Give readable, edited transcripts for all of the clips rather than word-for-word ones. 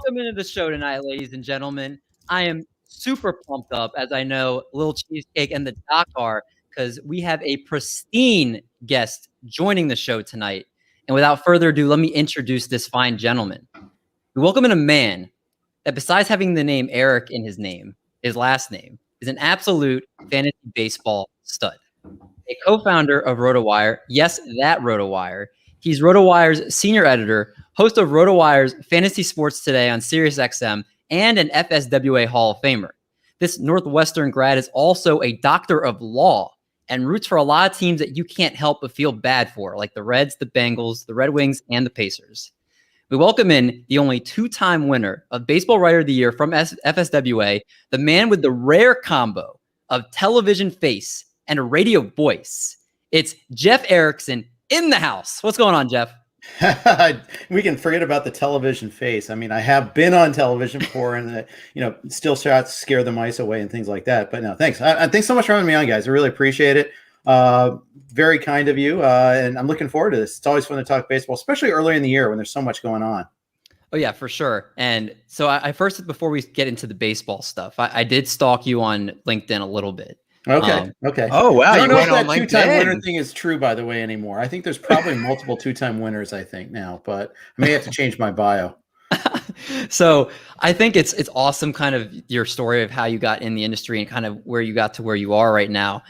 Welcome into the show tonight, ladies and gentlemen. I am super pumped up, as I know Little Cheesecake and the Doc are, because we have a pristine guest joining the show tonight. And without further ado, let me introduce this fine gentleman. We welcome in a man that, besides having the name Eric in his name, his last name, is an absolute fantasy baseball stud. A co-founder of Rotowire, yes, that Rotowire. He's Rotowire's senior editor, host of Rotowire's Fantasy Sports Today on SiriusXM, and an FSWA Hall of Famer. This Northwestern grad is also a doctor of law and roots for a lot of teams that you can't help but feel bad for, like the Reds, the Bengals, the Red Wings, and the Pacers. We welcome in the only two-time winner of Baseball Writer of the Year from FSWA, the man with the rare combo of television face and a radio voice. It's Jeff Erickson in the house. What's going on, Jeff? We can forget about the television face. I mean, I have been on television before, and still shots scare the mice away and things like that. But no, thanks. Thanks so much for having me on, guys. I really appreciate it. Very kind of you, and I'm looking forward to this. It's always fun to talk baseball, especially early in the year when there's so much going on. Oh yeah, for sure. And so I first, before we get into the baseball stuff, I did stalk you on LinkedIn a little bit. Okay. Oh, wow. I don't know if that two-time winner thing is true, by the way, anymore. I think there's probably multiple two-time winners, I think, now, but I may have to change my bio. So I think it's awesome, kind of your story of how you got in the industry and kind of where you got to where you are right now.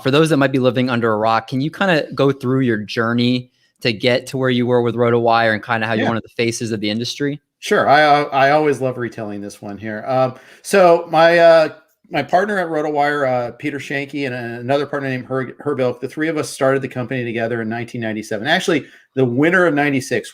For those that might be living under a rock, can you kind of go through your journey to get to where you were with Rotowire and kind of how you're one of the faces of the industry? Sure. I always love retelling this one here. So my partner at Rotowire, Peter Shanky, and another partner named Herb Ilk, the three of us started the company together in 1997. Actually, the winter of 96,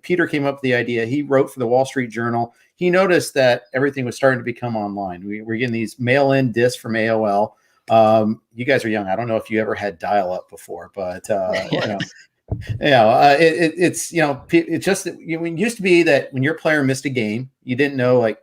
Peter came up with the idea. He wrote for the Wall Street Journal. He noticed that everything was starting to become online. We were getting these mail-in discs from AOL. You guys are young. I don't know if you ever had dial-up before, but it used to be that when your player missed a game, you didn't know, like,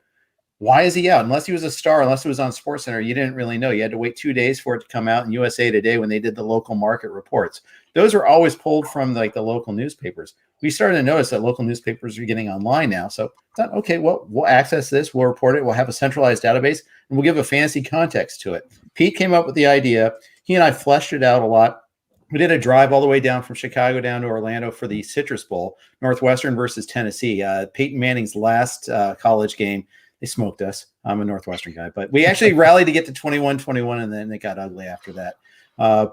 why is he out? Unless he was a star, unless it was on SportsCenter, you didn't really know. You had to wait 2 days for it to come out in USA Today when they did the local market reports. Those were always pulled from the local newspapers. We started to notice that local newspapers are getting online now. So I thought, okay, well, we'll access this, we'll report it, we'll have a centralized database, and we'll give a fancy context to it. Pete came up with the idea. He and I fleshed it out a lot. We did a drive all the way down from Chicago down to Orlando for the Citrus Bowl, Northwestern versus Tennessee. Peyton Manning's last college game. They smoked us. I'm a Northwestern guy, but we actually rallied to get to 21-21, and then it got ugly after that. And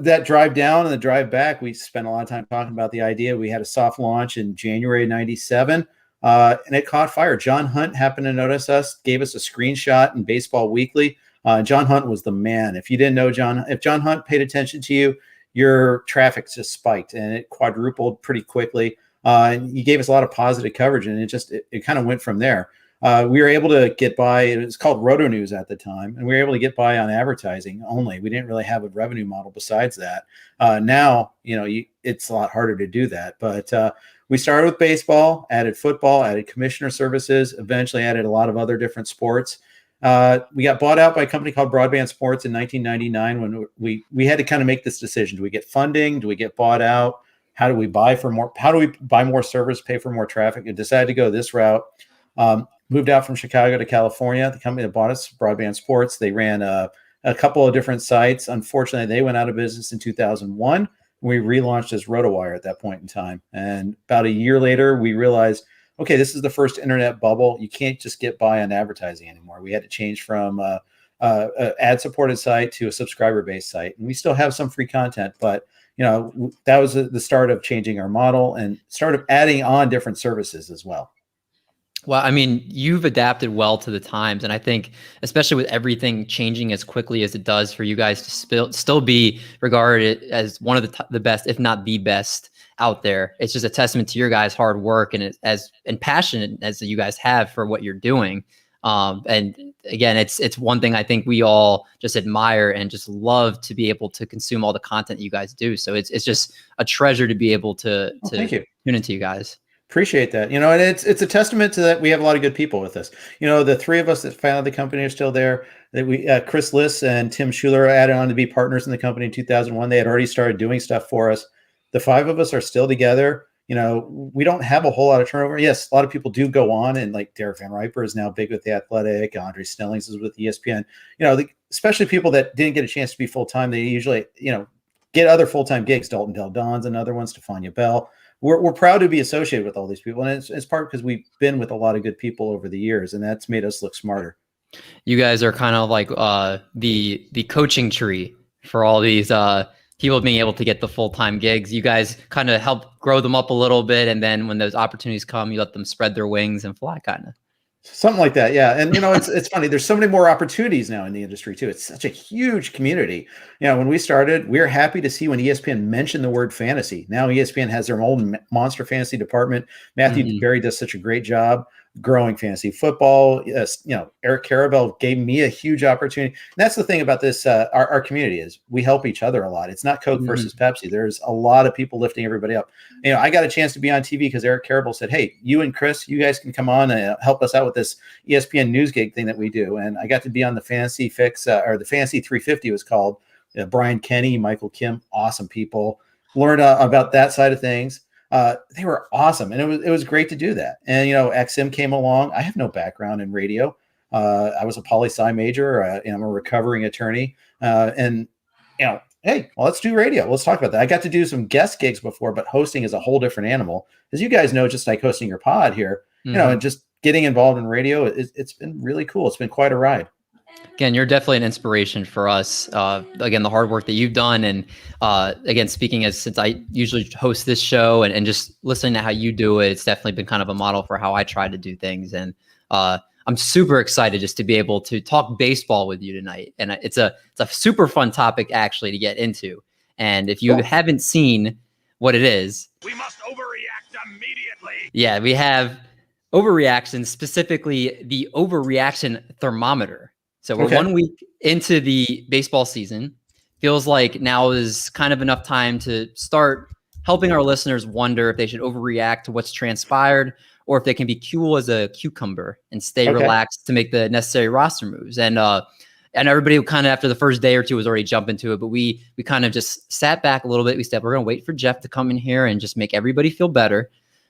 that drive down and the drive back, we spent a lot of time talking about the idea. We had a soft launch in January of 97, and it caught fire. John Hunt happened to notice us, gave us a screenshot in Baseball Weekly. John Hunt was the man. If you didn't know if John Hunt paid attention to you, your traffic just spiked, and it quadrupled pretty quickly. And he gave us a lot of positive coverage, and it kind of went from there. We were able to get by. It was called Roto News at the time, and we were able to get by on advertising only. We didn't really have a revenue model besides that. Now, it's a lot harder to do that. But we started with baseball, added football, added commissioner services, eventually added a lot of other different sports. We got bought out by a company called Broadband Sports in 1999 when we had to kind of make this decision. Do we get funding? Do we get bought out? How do we buy more servers, pay for more traffic? And decided to go this route. Moved out from Chicago to California. The company that bought us, Broadband Sports, they ran a couple of different sites. Unfortunately, they went out of business in 2001. We relaunched as Rotowire at that point in time. And about a year later, we realized, okay, this is the first internet bubble. You can't just get by on advertising anymore. We had to change from a ad-supported site to a subscriber-based site. And we still have some free content, but that was the start of changing our model and start of adding on different services as well. Well, I mean, you've adapted well to the times. And I think, especially with everything changing as quickly as it does, for you guys to still be regarded as one of the best, if not the best out there, it's just a testament to your guys' hard work and passion as you guys have for what you're doing. And again, it's one thing I think we all just admire and just love to be able to consume all the content you guys do. So it's just a treasure to be able to tune into you guys. Appreciate that. And it's a testament to that. We have a lot of good people with us. The three of us that founded the company are still there. That Chris Liss and Tim Schuler added on to be partners in the company in 2001. They had already started doing stuff for us. The five of us are still together. we don't have a whole lot of turnover. Yes, a lot of people do go on, and like Derek Van Riper is now big with The Athletic. Andre Snellings is with ESPN. Especially people that didn't get a chance to be full-time, they usually, get other full-time gigs. Dalton Del Don's another one, Stefania Bell. We're proud to be associated with all these people. And it's part because we've been with a lot of good people over the years, and that's made us look smarter. You guys are kind of like the coaching tree for all these people being able to get the full-time gigs. You guys kind of help grow them up a little bit, and then when those opportunities come, you let them spread their wings and fly, kind of. Something like that, yeah. And it's funny. There's so many more opportunities now in the industry too. It's such a huge community. When we started, we were happy to see when ESPN mentioned the word fantasy. Now ESPN has their own monster fantasy department. Matthew Berry does such a great job growing fantasy football. Eric Carabell gave me a huge opportunity. And that's the thing about this. Our community is we help each other a lot. It's not Coke versus Pepsi. There's a lot of people lifting everybody up. I got a chance to be on TV because Eric Carabell said, "Hey, you and Chris, you guys can come on and help us out with this ESPN news gig thing that we do." And I got to be on the Fantasy Fix or the Fantasy 350 was called. Brian Kenny, Michael Kim, awesome people. Learned about that side of things. They were awesome, and it was great to do that. And XM came along. I have no background in radio. I was a poli-sci major. I'm a recovering attorney. Hey, well, let's do radio. Let's talk about that. I got to do some guest gigs before, but hosting is a whole different animal. As you guys know, just like hosting your pod here, and just getting involved in radio, it's been really cool. It's been quite a ride. Again, you're definitely an inspiration for us. Again, the hard work that you've done. And again, speaking since I usually host this show and just listening to how you do it, it's definitely been kind of a model for how I try to do things. And I'm super excited just to be able to talk baseball with you tonight. And it's a super fun topic actually to get into. And if you haven't seen what it is, we must overreact immediately. Yeah, we have Overreaction, specifically the Overreaction Thermometer. So we're 1 week into the baseball season. Feels like now is kind of enough time to start helping our listeners wonder if they should overreact to what's transpired or if they can be cool as a cucumber and stay relaxed to make the necessary roster moves. And everybody kind of after the first day or two was already jumping to it, but we kind of just sat back a little bit. We said, we're going to wait for Jeff to come in here and just make everybody feel better.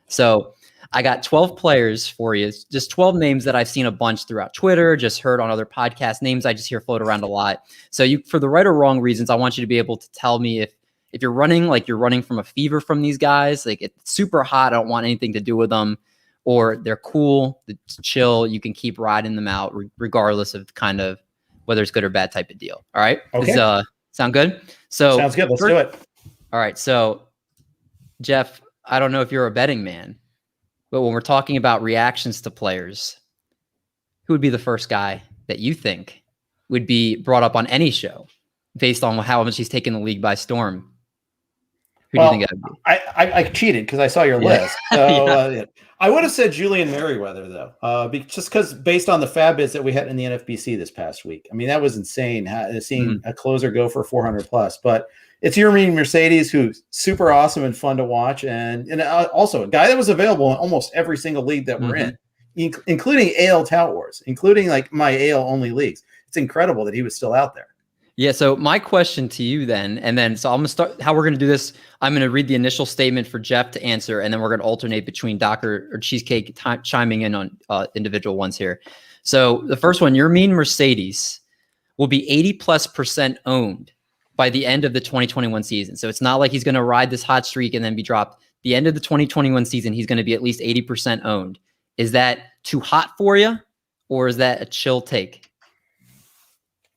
So I got 12 players for you. It's just 12 names that I've seen a bunch throughout Twitter, just heard on other podcasts, names I just hear float around a lot. So for the right or wrong reasons, I want you to be able to tell me if you're running, like you're running from a fever from these guys, like it's super hot, I don't want anything to do with them, or they're cool, it's chill, you can keep riding them out regardless of kind of whether it's good or bad type of deal. All right? Okay. Sound good? So sounds good. Let's do it. All right. So Jeff, I don't know if you're a betting man, but when we're talking about reactions to players, who would be the first guy that you think would be brought up on any show based on how much he's taken the league by storm? Who do you think that would be? I cheated because I saw your list. So I would have said Julian Merriweather, though, just because based on the fab bids that we had in the NFBC this past week. I mean, that was insane seeing a closer go for 400 plus. But it's Yermin Mercedes, who's super awesome and fun to watch. And also a guy that was available in almost every single league that we're in, including AL Tout Wars, including like my AL only leagues. It's incredible that he was still out there. Yeah. So my question to you then, so I'm going to start how we're going to do this. I'm going to read the initial statement for Jeff to answer, and then we're going to alternate between Doc or Cheesecake chiming in on individual ones here. So the first one, Yermin Mercedes will be 80+% owned by the end of the 2021 season. So it's not like he's going to ride this hot streak and then be dropped. The end of the 2021 season, he's going to be at least 80% owned. Is that too hot for you, or is that a chill take?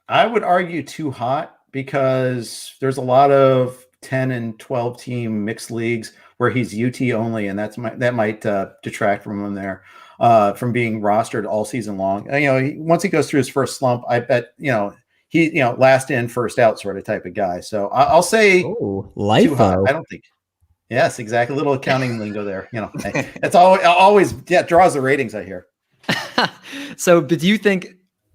I would argue too hot because there's a lot of 10 and 12 team mixed leagues where he's UT only, and that might detract from him there, from being rostered all season long. And, once he goes through his first slump, I bet he last in first out sort of type of guy. So I'll say too hot. I don't think. Yes, exactly. A little accounting lingo there. It's always draws the ratings, I hear. So, but do you think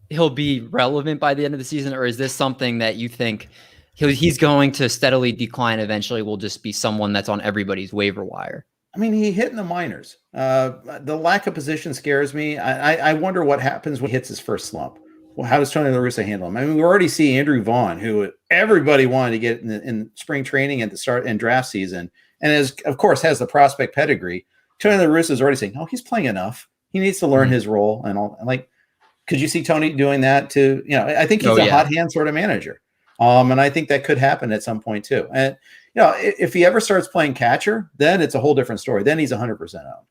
he'll be relevant by the end of the season, or is this something that you think he's going to steadily decline? Eventually will just be someone that's on everybody's waiver wire? I mean, he hit in the minors. The lack of position scares me. I wonder what happens when he hits his first slump. Well, how does Tony La Russa handle him? I mean, we already see Andrew Vaughn, who everybody wanted to get in spring training at the start and draft season, and is, of course, has the prospect pedigree. Tony La Russa is already saying, "Oh, he's playing enough. He needs to learn his role." And all. And like, could you see Tony doing that too? I think he's a hot hand sort of manager. And I think that could happen at some point too. And if he ever starts playing catcher, then it's a whole different story. Then he's 100% out.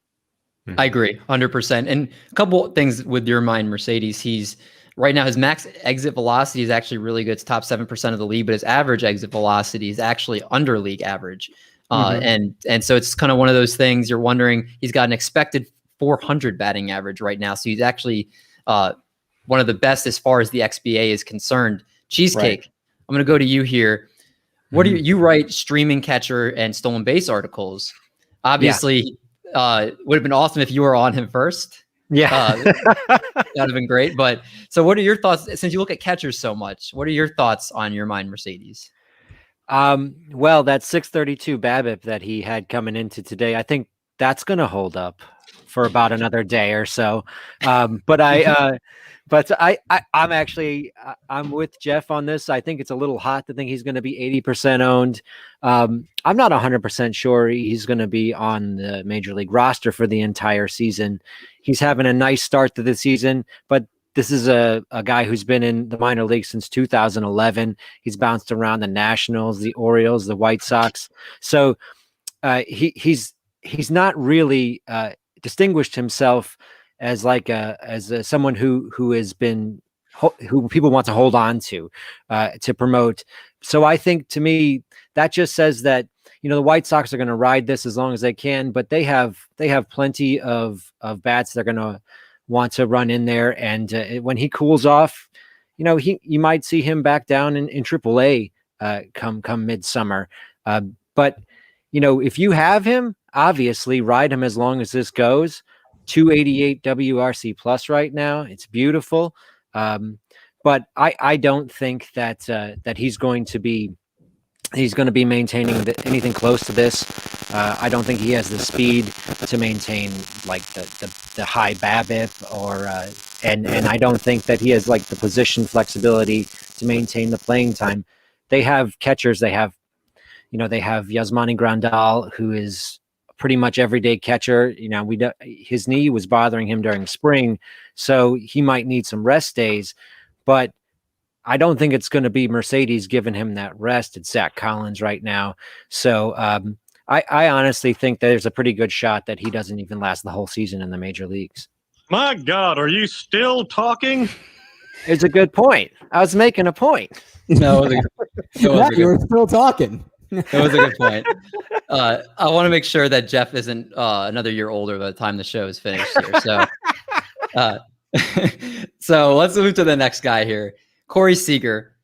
I agree, 100%. And a couple things with your mind, Mercedes. He's right now his max exit velocity is actually really good. It's top 7% of the league, but his average exit velocity is actually under league average. And so it's kind of one of those things. You're wondering, he's got an expected 400 batting average right now, so he's actually one of the best as far as the XBA is concerned. Cheesecake, right. I'm going to go to you here. What do you write streaming catcher and stolen base articles? Obviously, would have been awesome if you were on him first. Yeah, that would have been great. But so, what are your thoughts? Since you look at catchers so much, what are your thoughts on your mind, Mercedes? Well, that 632 BABIP that he had coming into today, I think that's going to hold up for about another day or so. But I'm with Jeff on this. I think it's a little hot to think he's going to be 80% owned. I'm not 100% sure he's going to be on the major league roster for the entire season. He's having a nice start to the season, but this is a guy who's been in the minor league since 2011. He's bounced around the Nationals, the Orioles, the White Sox. So he's not really distinguished himself as someone who has been who people want to hold on to promote. So I think, to me, that just says that the White Sox are going to ride this as long as they can, but they have plenty of bats they're going to want to run in there, and when he cools off, you might see him back down in AAA come midsummer. But if you have him, obviously ride him as long as this goes. 288 WRC plus right now, it's beautiful. But I don't think that he's going to be maintaining anything close to this. I don't think he has the speed to maintain like the high BABIP and I don't think that he has like the position flexibility to maintain the playing time. They have catchers. They have Yasmani Grandal, who is pretty much everyday catcher. His knee was bothering him during spring, so he might need some rest days, but I don't think it's going to be Mercedes giving him that rest. It's Zach Collins right now. So I honestly think that there's a pretty good shot that he doesn't even last the whole season in the major leagues. My God, are you still talking? It's a good point. I was making a point. No, you were still talking. That was a good point. I want to make sure that Jeff isn't another year older by the time the show is finished here. So, so let's move to the next guy here. Corey Seager,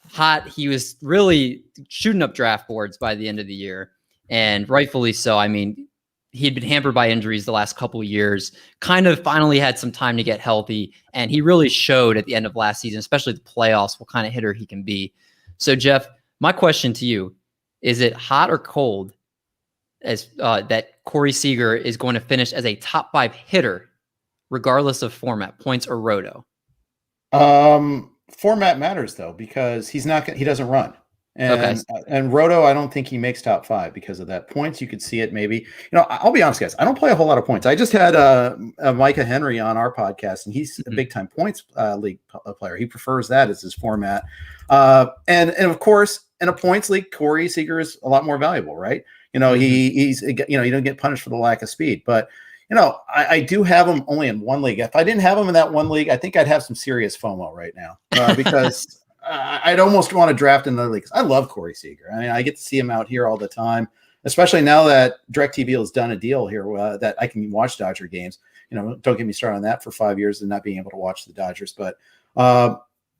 hot. He was really shooting up draft boards by the end of the year, and rightfully so. I mean, he'd been hampered by injuries the last couple of years, kind of finally had some time to get healthy, and he really showed at the end of last season, especially the playoffs, what kind of hitter he can be. So, Jeff, my question to you, is it hot or cold as that Corey Seager is going to finish as a top 5 hitter, regardless of format, points or roto? Format matters though, because he doesn't run. And roto, I don't think he makes top 5 because of that. Points, you could see it maybe. I'll be honest, guys, I don't play a whole lot of points. I just had Micah Henry on our podcast, and he's a big time points league player. He prefers that as his format. And of course, in a points league, Corey Seager is a lot more valuable, right? He's you don't get punished for the lack of speed, but I do have him only in one league. If I didn't have him in that one league, I think I'd have some serious FOMO right now because I'd almost want to draft in another league. I love Corey Seager. I mean, I get to see him out here all the time, especially now that DirecTV has done a deal here that I can watch Dodger games. Don't get me started on that for 5 years and not being able to watch the Dodgers. But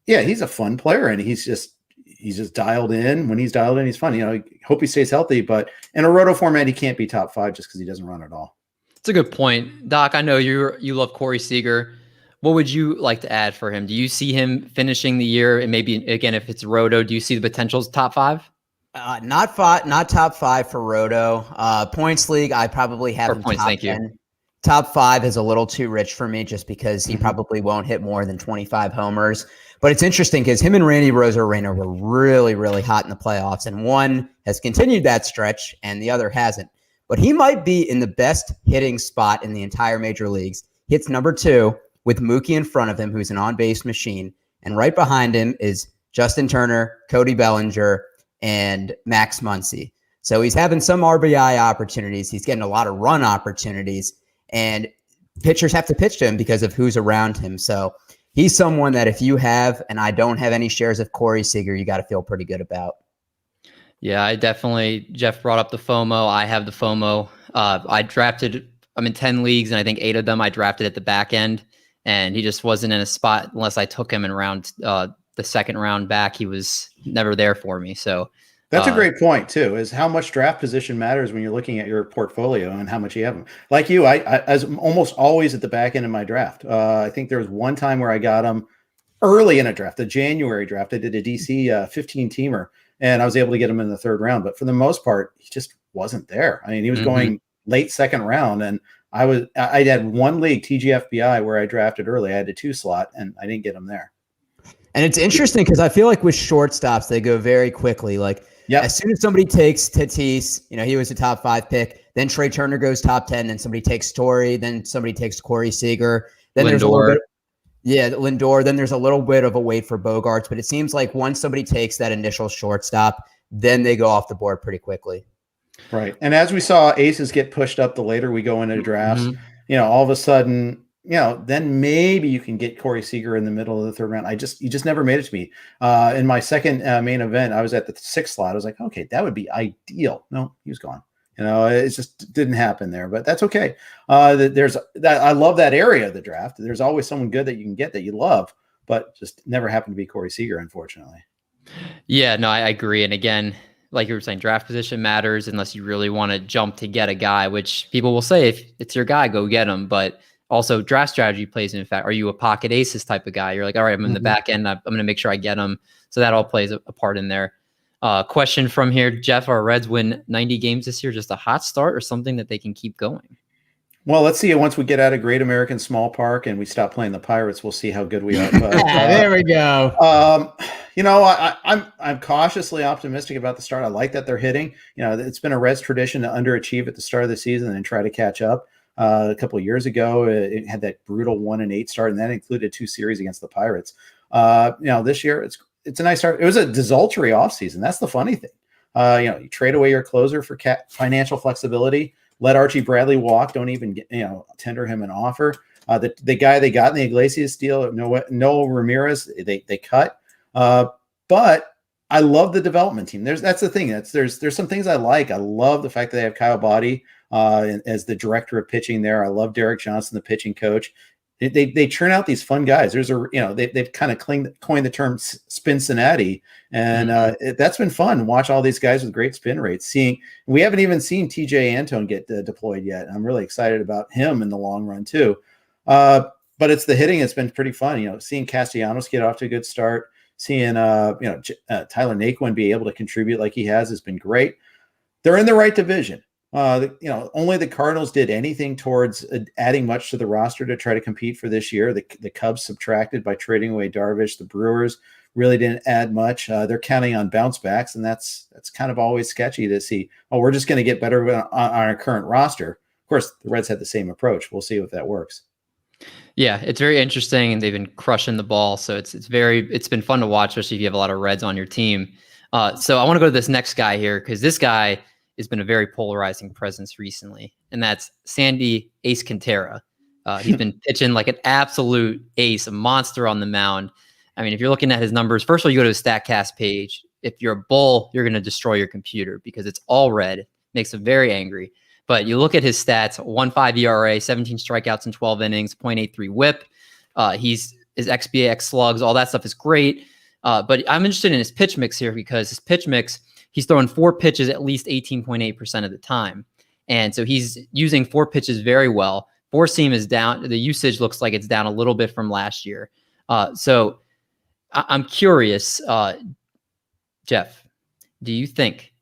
yeah, he's a fun player, and he's just dialed in. When he's dialed in, he's fun. Hope he stays healthy. But in a roto format, he can't be top 5 just because he doesn't run at all. It's a good point. Doc, I know you love Corey Seager. What would you like to add for him? Do you see him finishing the year? And maybe, again, if it's roto, do you see the potential as top 5? Not top 5 for roto. Points league, I probably have him points, top thank 10. You. top 5 is a little too rich for me just because he probably won't hit more than 25 homers. But it's interesting because him and Randy Rosarena were really, really hot in the playoffs, and one has continued that stretch and the other hasn't. But he might be in the best hitting spot in the entire major leagues. Hits number 2 with Mookie in front of him, who's an on-base machine. And right behind him is Justin Turner, Cody Bellinger, and Max Muncy. So he's having some RBI opportunities. He's getting a lot of run opportunities. And pitchers have to pitch to him because of who's around him. So he's someone that if you have, and I don't have any shares of Corey Seager, you got to feel pretty good about. Yeah, I definitely, Jeff brought up the FOMO. I have the FOMO. I'm in 10 leagues, and I think 8 of them I drafted at the back end, and he just wasn't in a spot unless I took him in the second round back. He was never there for me. So that's a great point too, is how much draft position matters when you're looking at your portfolio and how much you have them. Like you, I as almost always at the back end of my draft. I think there was one time where I got him early in a draft, the January draft. I did a DC 15 teamer, and I was able to get him in the third round. But for the most part, he just wasn't there. I mean, he was going late second round, and I had one league, TGFBI, where I drafted early. I had a 2 slot, and I didn't get him there. And it's interesting because I feel like with shortstops, they go very quickly. Like as soon as somebody takes Tatis, he was a top 5 pick. Then Trey Turner goes top 10. Then somebody takes Story. Then somebody takes Corey Seager. Then there's a little bit, Lindor. Then there's a little bit of a wait for Bogarts. But it seems like once somebody takes that initial shortstop, then they go off the board pretty quickly. Right. And as we saw aces get pushed up the later we go into drafts, all of a sudden, then maybe you can get Corey Seager in the middle of the third round. You just never made it to me. In my second main event, I was at the 6th slot. I was like, okay, that would be ideal. No, he was gone. It just didn't happen there, but that's okay. I love that area of the draft. There's always someone good that you can get that you love, but just never happened to be Corey Seager, unfortunately. Yeah, no, I agree. And again, like you were saying, draft position matters unless you really want to jump to get a guy, which people will say, if it's your guy, go get him. But also draft strategy plays in fact. Are you a pocket aces type of guy? You're like, all right, I'm in the back end. I'm going to make sure I get him. So that all plays a part in there. Question from here, Jeff, are Reds win 90 games this year just a hot start or something that they can keep going? Well, let's see. Once we get out of Great American Small Park and we stop playing the Pirates, we'll see how good we are. But, there we go. I'm cautiously optimistic about the start. I like that they're hitting. It's been a Reds tradition to underachieve at the start of the season and try to catch up. A couple of years ago, it had that brutal 1-8 start, and that included 2 series against the Pirates. This year it's a nice start. It was a desultory offseason. That's the funny thing. You trade away your closer for financial flexibility. Let Archie Bradley walk. Don't even tender him an offer. The guy they got in the Iglesias deal, Noel Ramirez, they cut. But I love the development team. That's the thing. There's some things I like. I love the fact that they have Kyle Boddy as the director of pitching there. I love Derek Johnson, the pitching coach. They churn out these fun guys. They've kind of coined the term Spincinnati, and that's been fun. Watch all these guys with great spin rates. We haven't even seen TJ Antone get deployed yet. I'm really excited about him in the long run too. But it's the hitting. It's been pretty fun. Seeing Castellanos get off to a good start, seeing Tyler Naquin be able to contribute like he has been great. They're in the right division. Only the Cardinals did anything towards adding much to the roster to try to compete for this year. The Cubs subtracted by trading away Darvish. The Brewers really didn't add much. They're counting on bounce backs, and that's kind of always sketchy to see. Oh, we're just going to get better on our current roster. Of course, the Reds had the same approach. We'll see if that works. Yeah, it's very interesting, and they've been crushing the ball. So it's been fun to watch, especially if you have a lot of Reds on your team. So I want to go to this next guy here because this guy has been a very polarizing presence recently, and that's Sandy Ace Quintera. He's been pitching like an absolute ace, a monster on the mound. I mean, if you're looking at his numbers, first of all, you go to his StatCast page. If you're a bull, you're going to destroy your computer because it's all red. Makes him very angry. But you look at his stats: 1.5 ERA, 17 strikeouts in 12 innings, 0.83 WHIP. His XBA, slugs, all that stuff is great. But I'm interested in his pitch mix here because his pitch mix, he's throwing 4 pitches at least 18.8% of the time. And so he's using 4 pitches very well. 4-seam is down. The usage looks like it's down a little bit from last year. So I'm curious, Jeff, do you think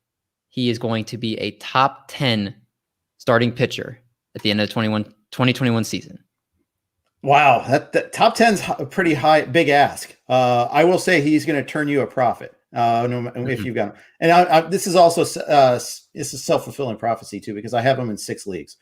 he is going to be a top 10 starting pitcher at the end of the 2021 season? Wow, that top 10's a pretty high, big ask. I will say he's going to turn you a profit if you've got him. And this is also this is self-fulfilling prophecy too, because I have him in 6 leagues.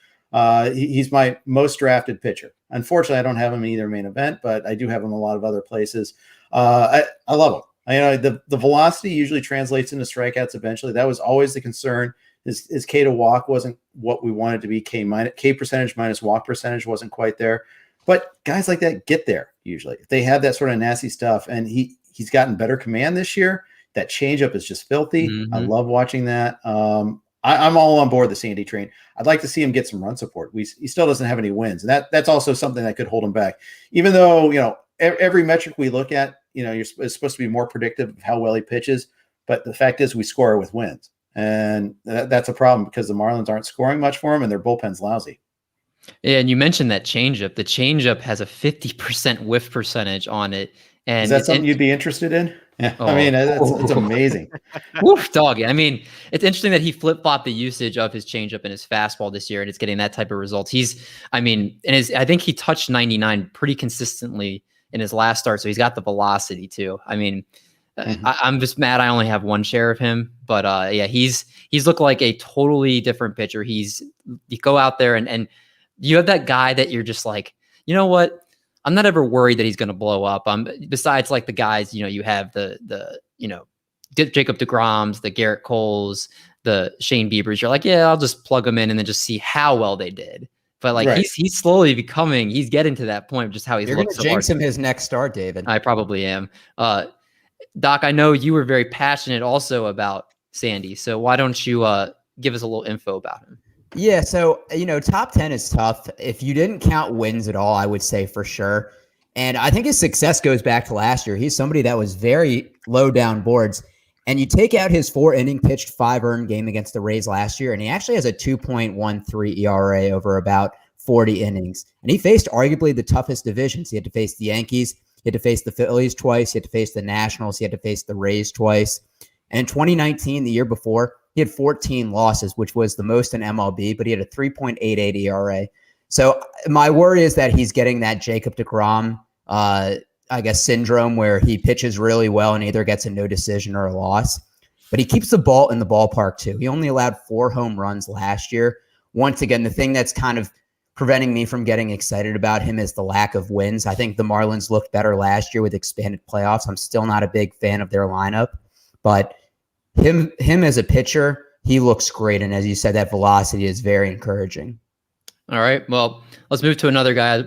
He's my most drafted pitcher. Unfortunately, I don't have him in either main event, but I do have him in a lot of other places. I love him. The velocity usually translates into strikeouts eventually. That was always the concern. His K to walk wasn't what we wanted to be. K percentage minus walk percentage wasn't quite there. But guys like that get there usually. If they have that sort of nasty stuff, and he's gotten better command this year. That changeup is just filthy. I love watching that. I'm all on board the Sandy train. I'd like to see him get some run support. He still doesn't have any wins, and that's also something that could hold him back. Even though every metric we look at, it's supposed to be more predictive of how well he pitches, but the fact is we score with wins, and that's a problem because the Marlins aren't scoring much for him, and their bullpen's lousy. Yeah, and you mentioned that changeup. The changeup has a 50% whiff percentage on it. And is that something you'd be interested in? Yeah, Oh. I mean, it's amazing. Woof, dog. I mean, it's interesting that he flip-flopped the usage of his changeup and his fastball this year, and it's getting that type of results. I think he touched 99 pretty consistently in his last start, so he's got the velocity too. I mean, I'm just mad I only have one share of him, but yeah, he's looked like a totally different pitcher. You go out there and you have that guy that you're just like, you know what? I'm not ever worried that he's going to blow up. Besides like the guys, you have the Jacob deGroms, the Garrett Coles, the Shane Biebers. You're like, yeah, I'll just plug them in and then just see how well they did. But like he's slowly he's getting to that point of just how he's You're going to jinx him his next start, David. I probably am. Doc, I know you were very passionate also about Sandy. So why don't you give us a little info about him? Yeah, so, top 10 is tough. If you didn't count wins at all, I would say for sure. And I think his success goes back to last year. He's somebody that was very low down boards. And you take out his 4-inning pitched 5 earned game against the Rays last year, and he actually has a 2.13 ERA over about 40 innings. And he faced arguably the toughest divisions. He had to face the Yankees. He had to face the Phillies twice. He had to face the Nationals. He had to face the Rays twice. And in 2019, the year before, he had 14 losses, which was the most in MLB, but he had a 3.88 ERA. So my worry is that he's getting that Jacob deGrom, syndrome where he pitches really well and either gets a no decision or a loss. But he keeps the ball in the ballpark too. He only allowed 4 home runs last year. Once again, the thing that's kind of preventing me from getting excited about him is the lack of wins. I think the Marlins looked better last year with expanded playoffs. I'm still not a big fan of their lineup, but him as a pitcher, he looks great. And as you said, that velocity is very encouraging. All right. Well, let's move to another guy.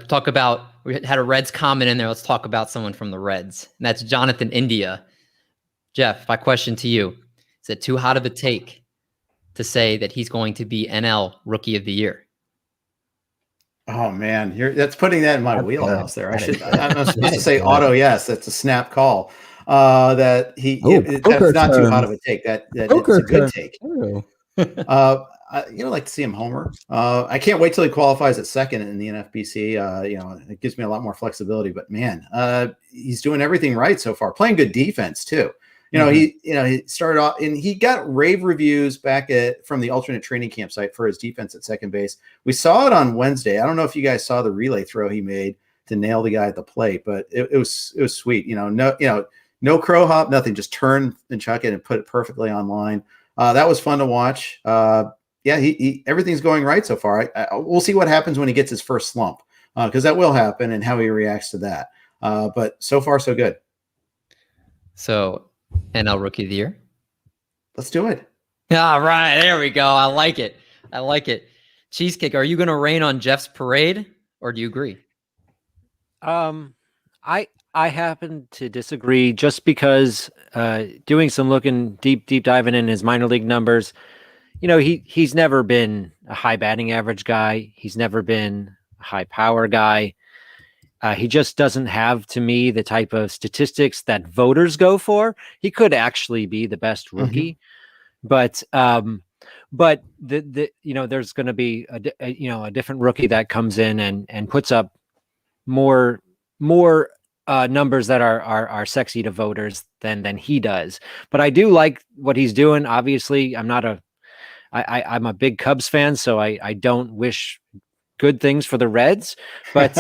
We had a Reds comment in there. Let's talk about someone from the Reds, and that's Jonathan India. Jeff, my question to you, is it too hot of a take to say that he's going to be NL Rookie of the Year? Oh man, that's putting that in my wheelhouse there. I'm supposed to say auto yes. That's a snap call. That's not too hot of a take. That's a good take. Like to see him homer. I can't wait till he qualifies at second in the NFBC. It gives me a lot more flexibility. But man, he's doing everything right so far. Playing good defense too. He started off and he got rave reviews back from the alternate training camp site for his defense at second base. We saw it on Wednesday. I don't know if you guys saw the relay throw he made to nail the guy at the plate, but it was sweet. No crow hop, nothing. Just turn and chuck it and put it perfectly on line. That was fun to watch. Everything's going right so far. We'll see what happens when he gets his first slump, because that will happen, and how he reacts to that. But so far, so good. So, NL Rookie of the Year. Let's do it. All right, there we go. I like it. Cheesecake, are you going to rain on Jeff's parade, or do you agree? I happen to disagree, just because doing some looking deep diving in his minor league numbers, he's never been a high batting average guy. He's never been a high power guy. He just doesn't have, to me, the type of statistics that voters go for. He could actually be the best rookie, but there's going to be a different rookie that comes in and puts up more numbers that are sexy to voters than he does. But I do like what he's doing. Obviously, I'm a big Cubs fan, so I don't wish good things for the Reds, but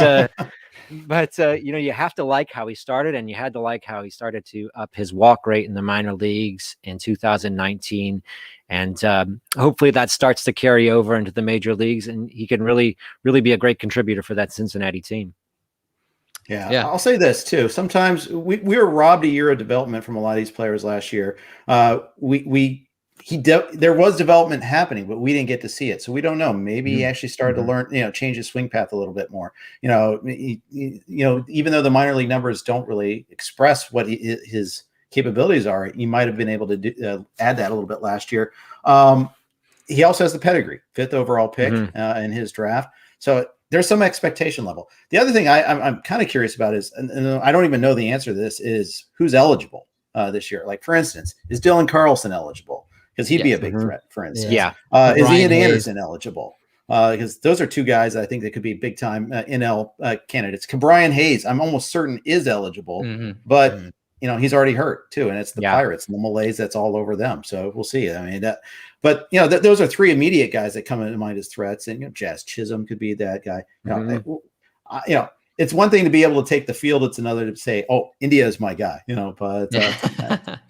you have to like how he started, and you had to like how he started to up his walk rate in the minor leagues in 2019. And hopefully that starts to carry over into the major leagues, and he can really, really be a great contributor for that Cincinnati team. Yeah, I'll say this too. Sometimes we were robbed a year of development from a lot of these players last year. There was development happening, but we didn't get to see it, so we don't know. Maybe he actually started to learn, change his swing path a little bit more. Even though the minor league numbers don't really express what his capabilities are, he might have been able to add that a little bit last year. He also has the pedigree, 5th overall pick in his draft, so there's some expectation level. The other thing I'm kind of curious about is, and I don't even know the answer to this, is who's eligible this year. Like, for instance, is Dylan Carlson eligible? Because he'd be a big threat, for instance. Yeah. Is Ian Anderson eligible? Because those are two guys I think that could be big time NL candidates. Brian Hayes, I'm almost certain, is eligible, but he's already hurt too, and it's the Pirates and the Malays that's all over them. So we'll see. I mean, those are 3 immediate guys that come into mind as threats, and Jazz Chisholm could be that guy. It's one thing to be able to take the field; it's another to say, "Oh, India is my guy." But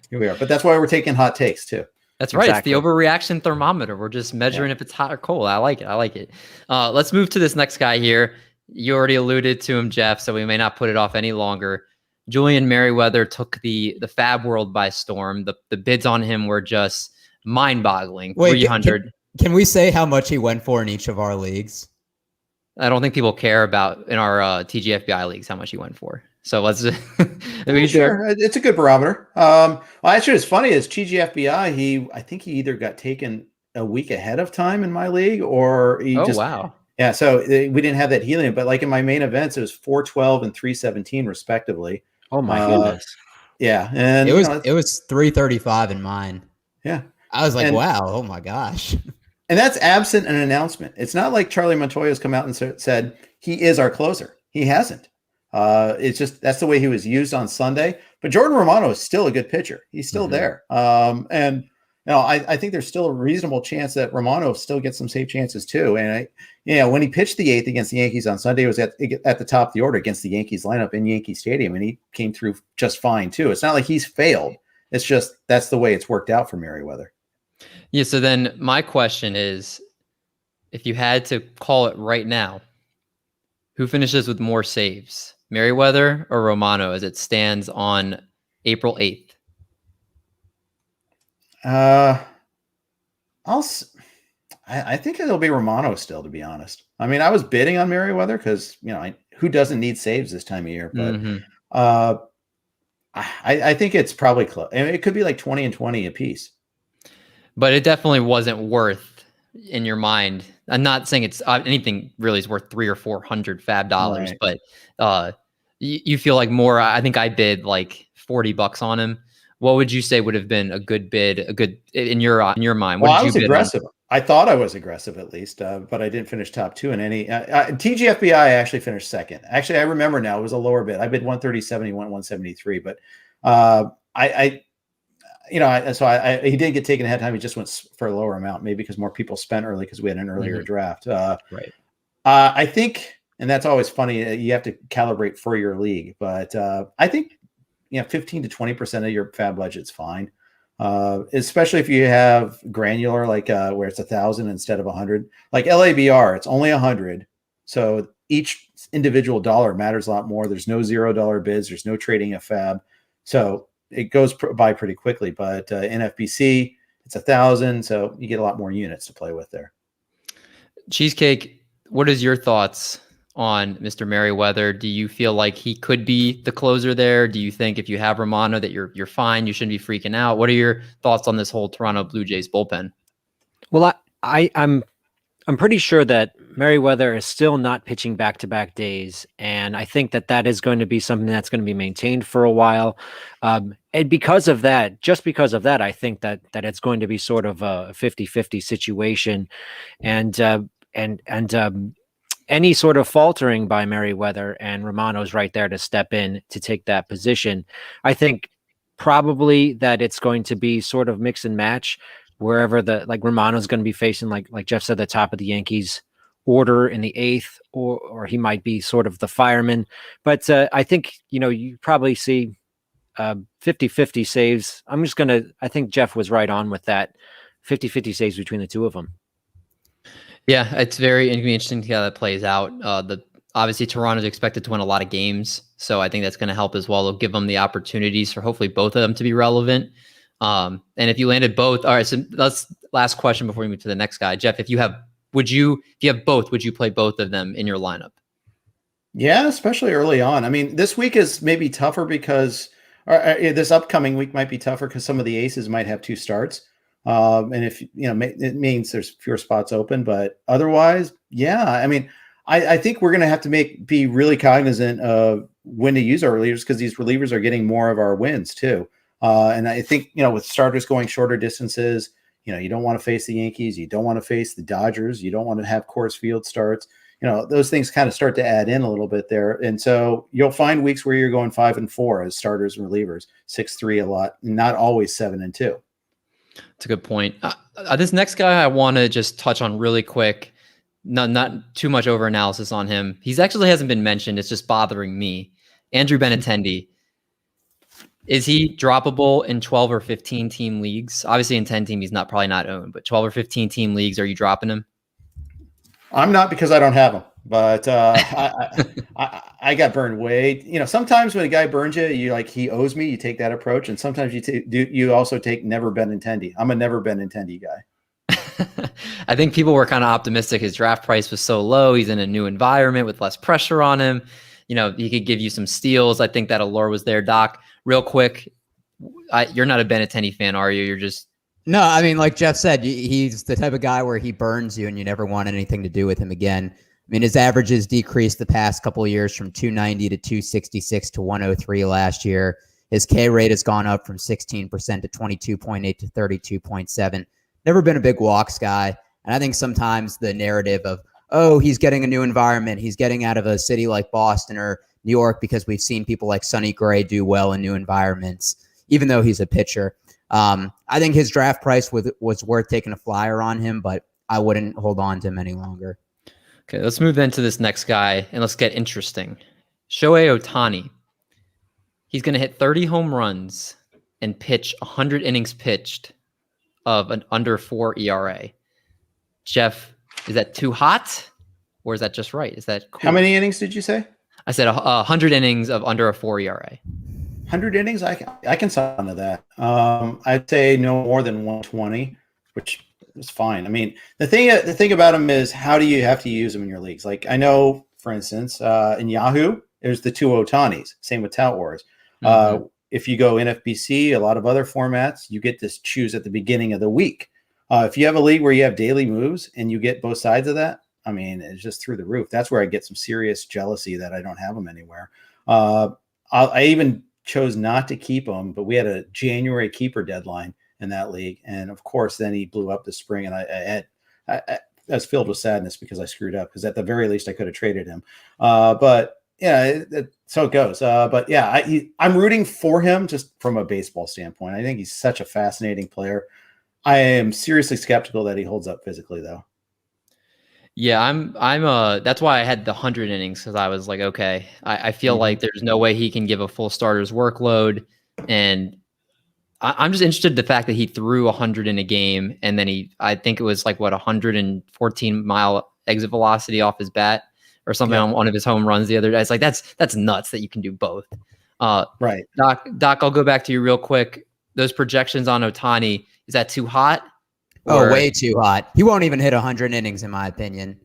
here we are. But that's why we're taking hot takes too. That's right. Exactly. It's the overreaction thermometer. We're just measuring if it's hot or cold. I like it. Let's move to this next guy here. You already alluded to him, Jeff, so we may not put it off any longer. Julian Merryweather took the Fab world by storm. The bids on him were just mind-boggling. 300. Can we say how much he went for in each of our leagues? I don't think people care about in our TGFBI leagues how much he went for. So let's. Sure, it's a good barometer. Well, actually, it's funny is TGFBI. I think he either got taken a week ahead of time in my league, or he wow. Yeah, so we didn't have that helium, but like in my main events, it was 412 and 317 respectively. Oh my goodness! Yeah, and it was 335 in mine. Yeah, I was like, wow, oh my gosh. And that's absent an announcement. It's not like Charlie Montoya's come out and said he is our closer. He hasn't. It's just that's the way he was used on Sunday. But Jordan Romano is still a good pitcher. He's still there. And I think there's still a reasonable chance that Romano still gets some safe chances too. And when he pitched the 8th against the Yankees on Sunday, it was at the top of the order against the Yankees lineup in Yankee Stadium, and he came through just fine too. It's not like he's failed. It's just that's the way it's worked out for Merryweather. Yeah. So then my question is, if you had to call it right now, who finishes with more saves, Merryweather or Romano, as it stands on April 8th? I think it'll be Romano still, to be honest. I mean, I was bidding on Merryweather because who doesn't need saves this time of year? But I think it's probably close. I mean, it could be like 20 and 20 apiece. But it definitely wasn't worth in your mind. I'm not saying it's anything really is worth $300 or $400 fab dollars, right. But you feel like more. I think I bid like $40 on him. What would you say would have been a good bid? A good in your mind? Well, I was aggressive. I thought I was aggressive at least, but I didn't finish top 2 in any. TGFBI I actually finished second. Actually, I remember now it was a lower bid. I bid 137. He went 173, but he did get taken ahead of time. He just went for a lower amount, maybe because more people spent early because we had an earlier draft. Right. I think, and that's always funny. You have to calibrate for your league, but I think 15 to 20% of your fab budget's fine. Especially if you have granular, like where it's 1,000 instead of 100. Like LABR, it's only 100, so each individual dollar matters a lot more. There's no $0 bids. There's no trading a fab, so it goes by pretty quickly. But NFBC, it's 1,000, so you get a lot more units to play with there. Cheesecake, what is your thoughts on Mr. Merryweather? Do you feel like he could be the closer there? Do you think if you have Romano that you're fine, you shouldn't be freaking out? What are your thoughts on this whole Toronto Blue Jays bullpen? Well, I'm pretty sure that Merryweather is still not pitching back-to-back days, and I think that is going to be something that's going to be maintained for a while. And because of that, I think that it's going to be sort of a 50-50 situation, and any sort of faltering by Merryweather, and Romano's right there to step in to take that position. I think probably that it's going to be sort of mix and match wherever Romano's going to be facing, like Jeff said, the top of the Yankees order in the 8th, or he might be sort of the fireman. But I think, you probably see 50-50 saves. I think Jeff was right on with that. 50-50 saves between the two of them. Yeah, it's very interesting to see how that plays out. Obviously Toronto's expected to win a lot of games, so I think that's going to help as well. It'll give them the opportunities for hopefully both of them to be relevant. And if you landed both, all right. So that's last question before we move to the next guy, Jeff. If you have both, would you play both of them in your lineup? Yeah, especially early on. I mean, this week is maybe tougher because this upcoming week might be tougher because some of the aces might have 2 starts. And if it means there's fewer spots open, but otherwise, yeah. I mean, I think we're going to have to be really cognizant of when to use our relievers because these relievers are getting more of our wins too. And I think, with starters going shorter distances, you don't want to face the Yankees. You don't want to face the Dodgers. You don't want to have Coors Field starts. Those things kind of start to add in a little bit there. And so you'll find weeks where you're going 5-4 as starters and relievers, 6-3 a lot, not always 7-2. That's a good point. This next guy I want to just touch on really quick. Not too much over analysis on him. He's actually hasn't been mentioned. It's just bothering me. Andrew Benintendi. Is he droppable in 12 or 15 team leagues? Obviously in 10 team, he's probably not owned, but 12 or 15 team leagues, are you dropping him? I'm not because I don't have him, but I got burned way. Sometimes when a guy burns you, he owes me. You take that approach, and sometimes you also take never Benintendi. I'm a never Benintendi guy. I think people were kind of optimistic. His draft price was so low. He's in a new environment with less pressure on him. He could give you some steals. I think that allure was there. Doc, real quick, you're not a Benintendi fan, are you? You're just... No, I mean, like Jeff said, he's the type of guy where he burns you and you never want anything to do with him again. I mean, his averages decreased the past couple of years from 290 to 266 to 103 last year. His K rate has gone up from 16% to 22.8 to 32.7. Never been a big walks guy. And I think sometimes the narrative of, oh, he's getting a new environment, he's getting out of a city like Boston or New York, because we've seen people like Sonny Gray do well in new environments, even though he's a pitcher. I think his draft price was worth taking a flyer on him, but I wouldn't hold on to him any longer. Okay, let's move into this next guy, and let's get interesting. Shohei Ohtani. He's going to hit 30 home runs and pitch 100 innings pitched of an under 4 ERA. Jeff, is that too hot, or is that just right? Is that cool? How many innings did you say? I said 100 innings of under a 4 ERA. 100 innings, I can sign to that. I'd say no more than 120, which is fine. I mean, the thing about him is, how do you have to use him in your leagues? Like, I know, for instance, in Yahoo, there's the 2 Ohtanis. Same with Tout Wars. Mm-hmm. If you go NFBC, a lot of other formats, you get to choose at the beginning of the week. If you have a league where you have daily moves and you get both sides of that, I mean, it's just through the roof. That's where I get some serious jealousy that I don't have them anywhere. I even chose not to keep him, but we had a January keeper deadline in that league. And of course, then he blew up the spring, and I was filled with sadness because I screwed up, because at the very least I could have traded him. But yeah, so it goes. But yeah, I'm rooting for him just from a baseball standpoint. I think he's such a fascinating player. I am seriously skeptical that he holds up physically, though. Yeah, I'm that's why I had the 100 innings, because I was like, okay, I feel like there's no way he can give a full starter's workload. And I'm just interested in the fact that he threw 100 in a game, and then I think it was like 114 mile exit velocity off his bat or something on one of his home runs the other day. It's like, that's nuts that you can do both. Right. Doc, I'll go back to you real quick. Those projections on Ohtani, is that too hot? Way too hot. He won't even hit 100 innings, in my opinion. I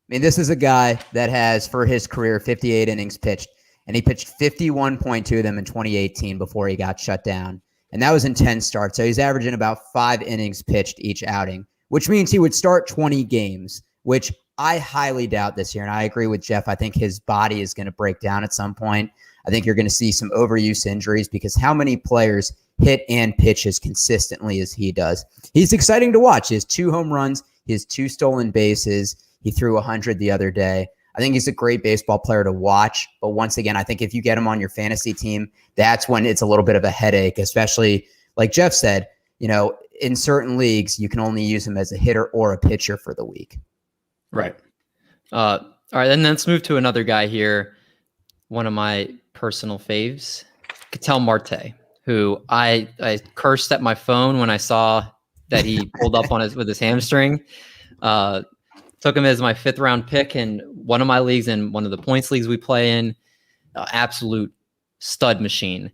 mean, this is a guy that has, for his career, 58 innings pitched, and he pitched 51.2 of them in 2018 before he got shut down. And that was in 10 starts. So he's averaging about 5 innings pitched each outing, which means he would start 20 games, which I highly doubt this year. And I agree with Jeff. I think his body is going to break down at some point. I think you're going to see some overuse injuries, because how many players hit and pitch as consistently as he does? He's exciting to watch. He has 2 home runs. He has 2 stolen bases. He threw 100 the other day. I think he's a great baseball player to watch. But once again, I think if you get him on your fantasy team, that's when it's a little bit of a headache, especially like Jeff said, in certain leagues, you can only use him as a hitter or a pitcher for the week. Right. All right, then let's move to another guy here. One of my personal faves, Ketel Marte, who I cursed at my phone when I saw that he pulled up on with his hamstring. Took him as my 5th round pick in one of my leagues and one of the points leagues we play in. Absolute stud machine.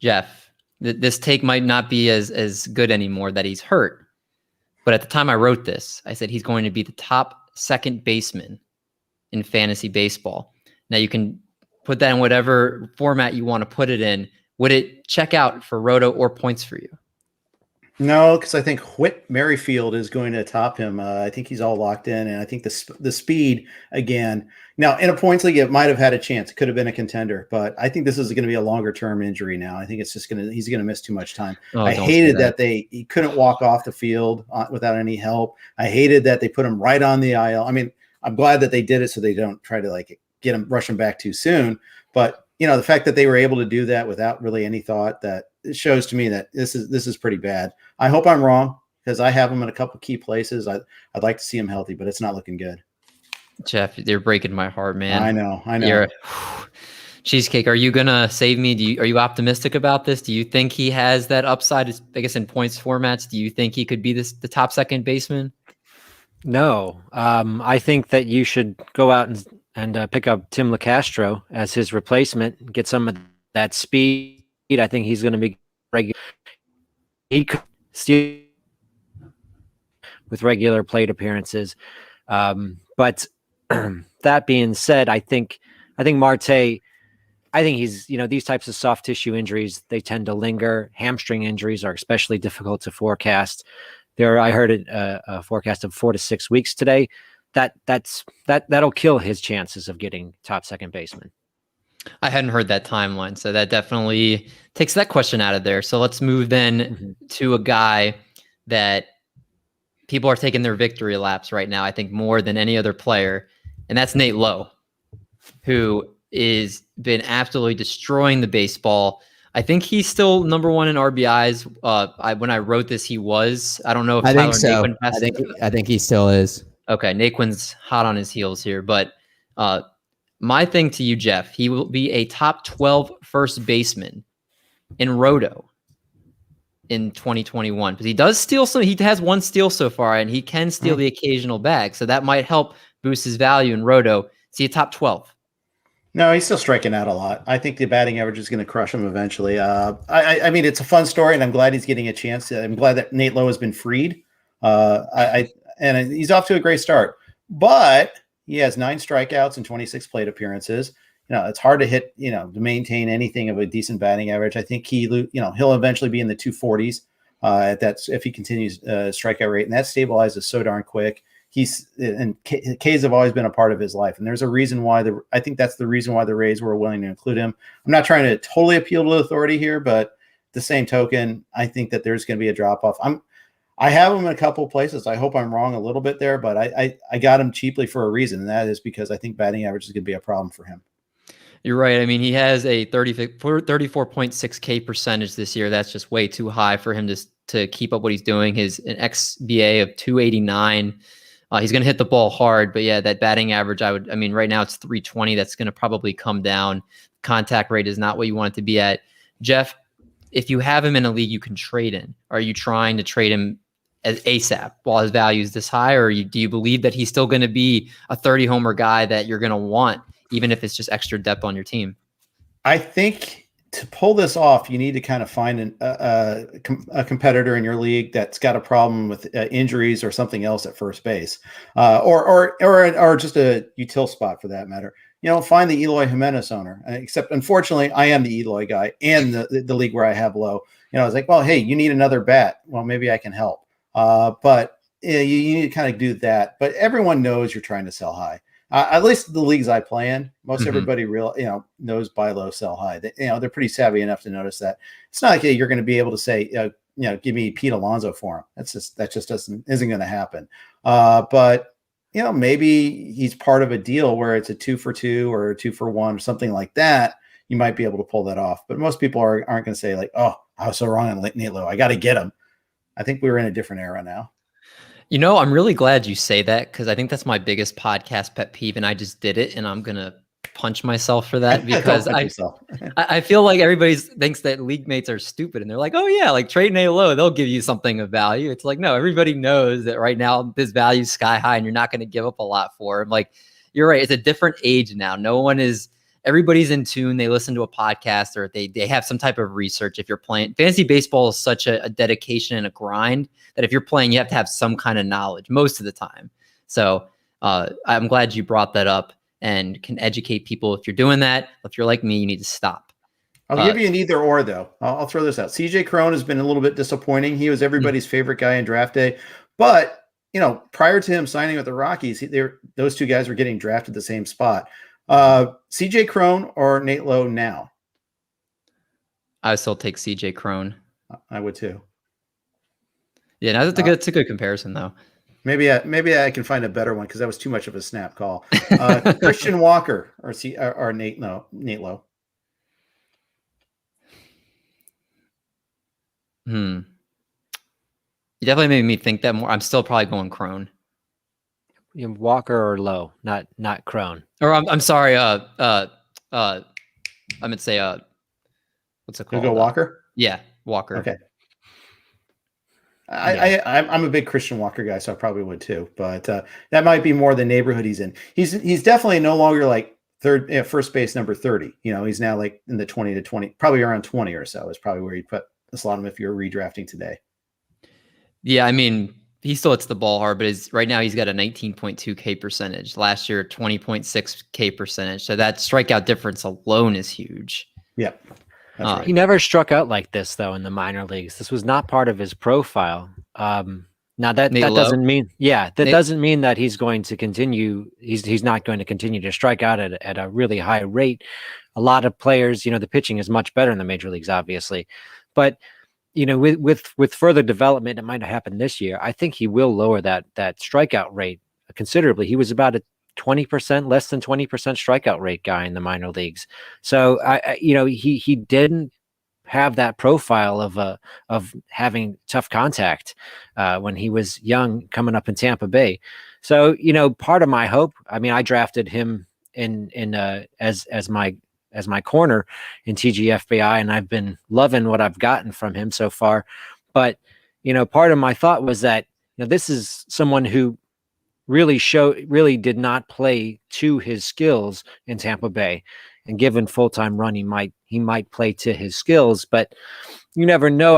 Jeff, this take might not be as good anymore that he's hurt. But at the time I wrote this, I said he's going to be the top second baseman in fantasy baseball. Now you can put that in whatever format you want to put it in. Would it check out for Roto or points for you? No, because I think Whit Merrifield is going to top him. I think he's all locked in, and I think the speed again. Now, in a points league, it might have had a chance. It could have been a contender, but I think this is going to be a longer term injury now. I think it's just he's going to miss too much time. I hated that he couldn't walk off the field without any help. I hated that they put him right on the IL. I mean, I'm glad that they did it so they don't try to rush him back too soon. But the fact that they were able to do that without really any thought, that it shows to me that this is pretty bad. I hope I'm wrong because I have him in a couple key places. I'd like to see him healthy, but it's not looking good. Jeff, you're breaking my heart, man. I know. Cheesecake, are you gonna save me? Are you optimistic about this? Do you think he has that upside? I guess in points formats, do you think he could be the top second baseman? No, I think that you should go out and pick up Tim LeCastro as his replacement, get some of that speed. I think he's going to be regular. He could steal with regular plate appearances. But that being said, I think Marte, I think he's, these types of soft tissue injuries, they tend to linger. Hamstring injuries are especially difficult to forecast. I heard a forecast of 4 to 6 weeks today. That'll kill his chances of getting top second baseman. I hadn't heard that timeline, so that definitely takes that question out of there. So let's move then to a guy that people are taking their victory laps right now, I think more than any other player, and that's Nate Lowe, who is been absolutely destroying the baseball. I think he's still number 1 in RBIs. When I wrote this, he was. I don't know if I Tyler think so. Naquin I think he still is. Okay, Naquin's hot on his heels here, but my thing to you, Jeff, he will be a top 12 first baseman in Roto in 2021 because he does steal some. He has 1 steal so far, and he can steal the occasional bag, so that might help boost his value in Roto. Is he a top 12? No, he's still striking out a lot. I think the batting average is going to crush him eventually. I mean, it's a fun story, and I'm glad he's getting a chance. I'm glad that Nate Lowe has been freed. And he's off to a great start, but he has 9 strikeouts and 26 plate appearances. It's hard to hit, to maintain anything of a decent batting average. I think he'll eventually be in the 240s if he continues strikeout rate, and that stabilizes so darn quick. Ks have always been a part of his life, and there's a reason why I think that's the reason why the Rays were willing to include him. I'm not trying to totally appeal to authority here, but the same token, I think that there's going to be a drop off. I have him in a couple of places. I hope I'm wrong a little bit there, but I got him cheaply for a reason, and that is because I think batting average is going to be a problem for him. You're right. I mean, he has a 34.6 K percentage this year. That's just way too high for him to keep up what he's doing. His an xBA of 289. He's going to hit the ball hard, but yeah, that batting average, right now it's 320. That's going to probably come down. Contact rate is not what you want it to be at. Jeff, if you have him in a league you can trade in, are you trying to trade him as ASAP while his value is this high, or do you believe that he's still going to be a 30 homer guy that you're going to want, even if it's just extra depth on your team? I think to pull this off, you need to kind of find a competitor in your league that's got a problem with injuries or something else at first base, or just a util spot for that matter. Find the Eloy Jimenez owner. Except, unfortunately, I am the Eloy guy and the league where I have Low. I was like, well, hey, you need another bat. Well, maybe I can help. But you need to kind of do that. But everyone knows you're trying to sell high. At least the leagues I play in, most everybody knows buy low, sell high. They're pretty savvy enough to notice that. It's not like you're going to be able to say, give me Pete Alonso for him. That just isn't going to happen. But maybe he's part of a deal where it's a 2 for 2 or a 2 for 1 or something like that. You might be able to pull that off. But most people aren't going to say like, oh, I was so wrong on Nate Lowe. I got to get him. I think we're in a different era now. You know, I'm really glad you say that because I think that's my biggest podcast pet peeve, and I just did it, and I'm gonna punch myself for that because Don't punch yourself. I feel like everybody thinks that league mates are stupid, and they're like, "Oh yeah, like trading A low, they'll give you something of value." It's like, no, everybody knows that right now this value's sky high, and you're not going to give up a lot for him. Like, you're right; it's a different age now. Everybody's in tune. They listen to a podcast or they have some type of research. If you're playing fantasy baseball, is such a dedication and a grind that if you're playing, you have to have some kind of knowledge most of the time. So I'm glad you brought that up and can educate people. If you're doing that, if you're like me, you need to stop. I'll give you an either or, though. I'll throw this out. CJ Cron has been a little bit disappointing. He was everybody's favorite guy in draft day. But, prior to him signing with the Rockies, those two guys were getting drafted the same spot. CJ Cron or Nate Lowe now? I still take CJ Cron. I would too. Yeah, no, that's a good comparison, though. Maybe I can find a better one because that was too much of a snap call. Christian Walker or Nate Lowe. You definitely made me think that more. I'm still probably going Cron. Walker or Lowe, not Cron. Or I'm sorry. I meant to say what's it called? You'll go Walker. Yeah, Walker. Okay. I'm a big Christian Walker guy, so I probably would too. But that might be more the neighborhood he's in. He's definitely no longer like first base number 30. He's now like in the 20 to 20, probably around 20 or so is probably where you'd put the slot him if you're redrafting today. Yeah, I mean, he still hits the ball hard, but right now he's got a 19.2 K percentage. Last year, 20.6 K percentage. So that strikeout difference alone is huge. Yep. Right. He never struck out like this though in the minor leagues. This was not part of his profile. Now that doesn't mean, doesn't mean that he's going to continue. He's not going to continue to strike out at a really high rate. A lot of players, the pitching is much better in the major leagues, obviously, but with further development, it might have happened this year. I think he will lower that strikeout rate considerably. He was about a 20%, less than 20% strikeout rate guy in the minor leagues. So he didn't have that profile of having tough contact when he was young coming up in Tampa Bay. So, part of my hope, I drafted him as my corner in TGFBI, and I've been loving what I've gotten from him so far. But, part of my thought was that, this is someone who really did not play to his skills in Tampa Bay, and given full-time run, he might play to his skills, but you never know.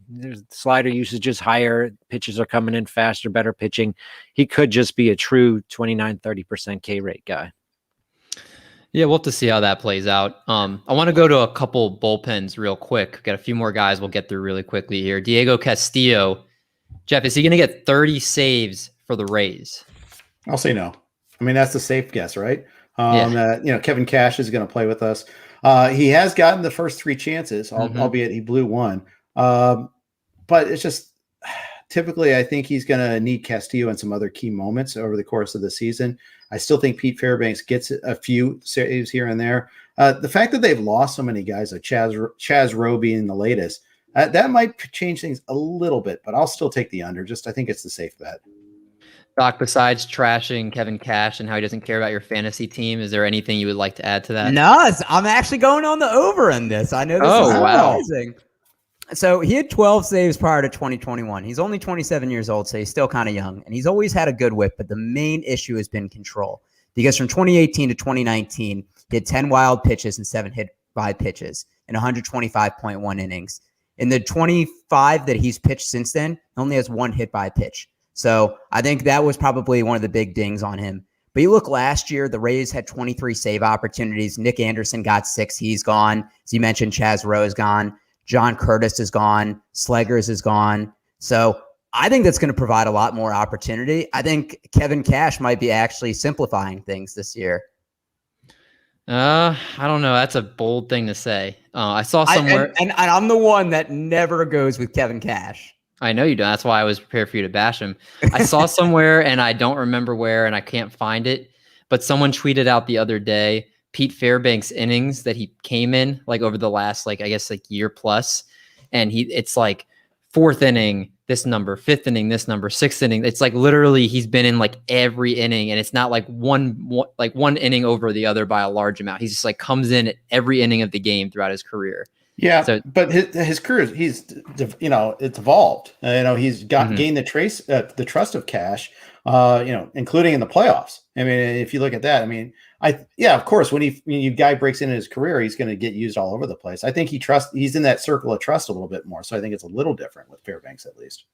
There's slider usage is higher, pitches are coming in faster, better pitching. He could just be a true 29-30% K rate guy. Yeah, we'll have to see how that plays out. I want to go to a couple bullpens real quick. Got a few more guys we'll get through really quickly here. Diego Castillo. Jeff, is he going to get 30 saves for the Rays? I'll say no. That's the safe guess, right? Kevin Cash is going to play with us. He has gotten the first 3 chances, albeit he blew one. But it's just typically I think he's going to need Castillo in some other key moments over the course of the season. I still think Pete Fairbanks gets a few saves here and there. The fact that they've lost so many guys, like Chaz Rowe being the latest, that might change things a little bit, but I'll still take the under. I think it's the safe bet. Doc, besides trashing Kevin Cash and how he doesn't care about your fantasy team, is there anything you would like to add to that? No, I'm actually going on the over in this. I know this is surprising. So he had 12 saves prior to 2021. He's only 27 years old, so he's still kind of young. And he's always had a good whip, but the main issue has been control. Because from 2018 to 2019, he had 10 wild pitches and 7 hit by pitches in 125.1 innings. In the 25 that he's pitched since then, he only has 1 hit by pitch. So I think that was probably one of the big dings on him. But you look last year, the Rays had 23 save opportunities. Nick Anderson got 6. He's gone. As you mentioned, Chaz Rowe is gone. John Curtis is gone. Sleggers is gone. So I think that's going to provide a lot more opportunity. I think Kevin Cash might be actually simplifying things this year. I don't know. That's a bold thing to say. I saw somewhere. And I'm the one that never goes with Kevin Cash. I know you don't. That's why I was prepared for you to bash him. I saw somewhere, and I don't remember where, and I can't find it, but someone tweeted out the other day Pete Fairbanks innings that he came in like over the last, year plus. And it's like 4th inning, this number, 5th inning, this number, 6th inning. It's like literally he's been in like every inning, and it's not like one inning over the other by a large amount. He's just like comes in at every inning of the game throughout his career. Yeah, So, but his career, it's evolved. He's gained the trust of Cash, including in the playoffs. I mean, if you look at that, I mean, of course, when guy breaks into his career, he's going to get used all over the place. I think he's in that circle of trust a little bit more. So I think it's a little different with Fairbanks, at least.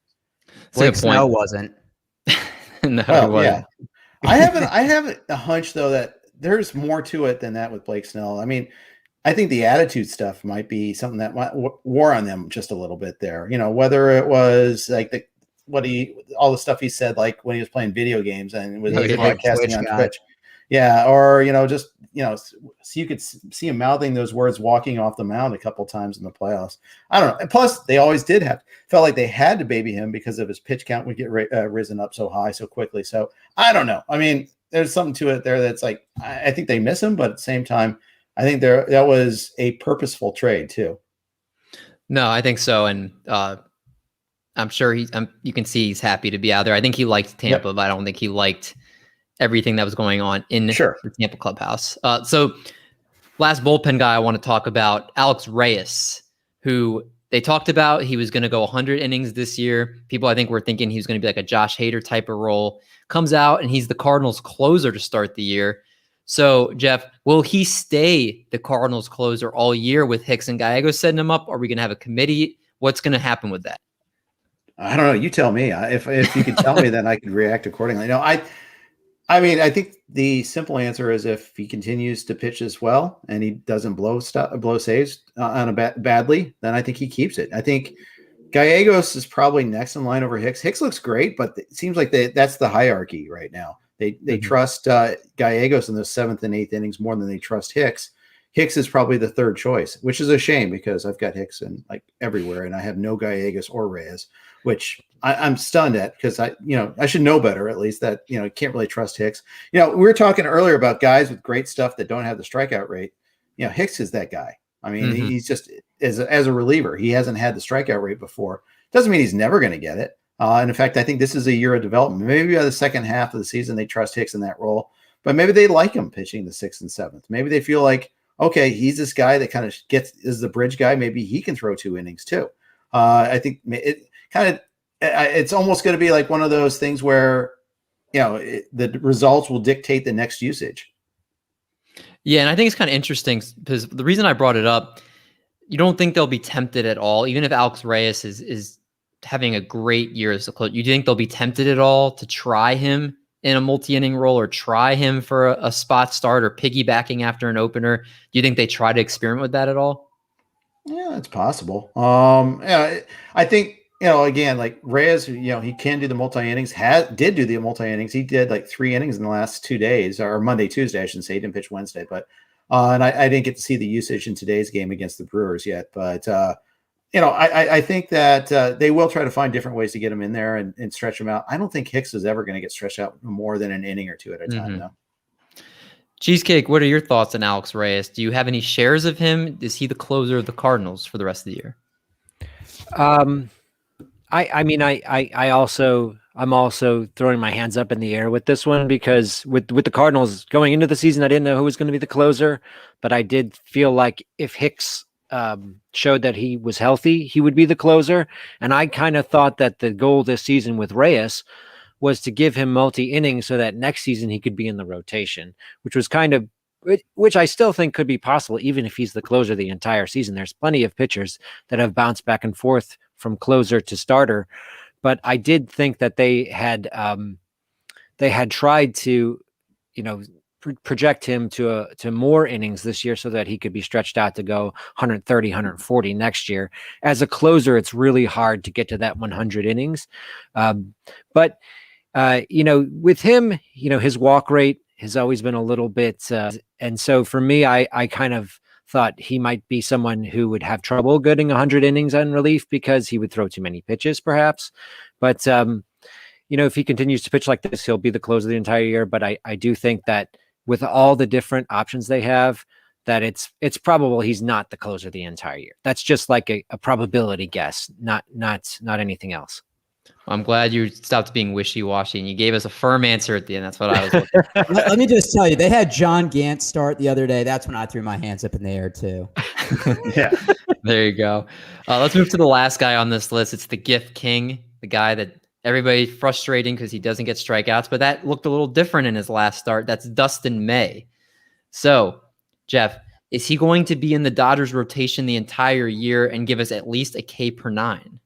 Blake Snell wasn't. No, he wasn't. Yeah. I have a hunch though that there's more to it than that with Blake Snell. I mean, I think the attitude stuff might be something that might wore on them just a little bit there. Whether it was like all the stuff he said, like when he was playing video games and was broadcasting on Twitch. Yeah. Or, so you could see him mouthing those words walking off the mound a couple times in the playoffs. I don't know. And plus they always felt like they had to baby him because of his pitch count would get risen up so high so quickly. So I don't know. I mean, there's something to it there that's like, I think they miss him, but at the same time, I think that was a purposeful trade too. No, I think so. And I'm sure you can see he's happy to be out there. I think he liked Tampa, but I don't think he liked everything that was going on in the Tampa clubhouse. So last bullpen guy I want to talk about, Alex Reyes, who they talked about. He was going to go 100 innings this year. People, I think, were thinking he was going to be like a Josh Hader type of role. Comes out and he's the Cardinals closer to start the year. So, Jeff, will he stay the Cardinals closer all year with Hicks and Gallegos setting him up? Are we going to have a committee? What's going to happen with that? I don't know. You tell me. If you could tell me, then I could react accordingly. No, I mean, I think the simple answer is if he continues to pitch as well and he doesn't blow saves badly, then I think he keeps it. I think Gallegos is probably next in line over Hicks. Hicks looks great, but it seems like that's the hierarchy right now. They trust Gallegos in those 7th and 8th innings more than they trust Hicks. Hicks is probably the third choice, which is a shame because I've got Hicks in like everywhere and I have no Gallegos or Reyes, which I'm stunned at because I should know better at least that, can't really trust Hicks. We were talking earlier about guys with great stuff that don't have the strikeout rate. Hicks is that guy. I mean, he's just as a reliever, he hasn't had the strikeout rate before. Doesn't mean he's never going to get it. And in fact, I think this is a year of development. Maybe by the second half of the season, they trust Hicks in that role, but maybe they like him pitching the 6th and 7th. Maybe they feel like, okay, he's this guy that kind of is the bridge guy. Maybe he can throw 2 innings too. I think it's almost going to be like one of those things where, the results will dictate the next usage. Yeah. And I think it's kind of interesting because the reason I brought it up, you don't think they'll be tempted at all, even if Alex Reyes is having a great year as a closer. You think they'll be tempted at all to try him in a multi-inning role or try him for a spot start or piggybacking after an opener? Do you think they try to experiment with that at all? Yeah, it's possible. I think, again, like Reyes, he can do the multi-innings, did do the multi-innings. He did like 3 innings in the last 2 days, or Monday, Tuesday, I shouldn't say. He didn't pitch Wednesday, but and I didn't get to see the usage in today's game against the Brewers yet. But, I think that they will try to find different ways to get him in there and stretch him out. I don't think Hicks is ever going to get stretched out more than an inning or 2 at a time, though. Cheesecake, what are your thoughts on Alex Reyes? Do you have any shares of him? Is he the closer of the Cardinals for the rest of the year? I'm also throwing my hands up in the air with this one because with the Cardinals going into the season, I didn't know who was going to be the closer, but I did feel like if Hicks showed that he was healthy, he would be the closer. And I kind of thought that the goal this season with Reyes was to give him multi-innings so that next season he could be in the rotation, which I still think could be possible, even if he's the closer the entire season. There's plenty of pitchers that have bounced back and forth from closer to starter. But I did think that they had tried to, project him to more innings this year so that he could be stretched out to go 130, 140 next year. As a closer, it's really hard to get to that 100 innings. But with him, his walk rate has always been a little bit. And so for me, I kind of thought he might be someone who would have trouble getting 100 innings on relief because he would throw too many pitches, perhaps. But, if he continues to pitch like this, he'll be the closer the entire year. But I do think that with all the different options they have, that it's probable he's not the closer the entire year. That's just like a probability guess, not anything else. I'm glad you stopped being wishy-washy and you gave us a firm answer at the end. That's what I was looking for. Let me just tell you, they had John Gant start the other day. That's when I threw my hands up in the air too. Yeah. There you go. Let's move to the last guy on this list. It's the gift king, the guy that everybody frustrating because he doesn't get strikeouts, but that looked a little different in his last start. That's Dustin May. So, Jeff, is he going to be in the Dodgers rotation the entire year and give us at least a K per 9?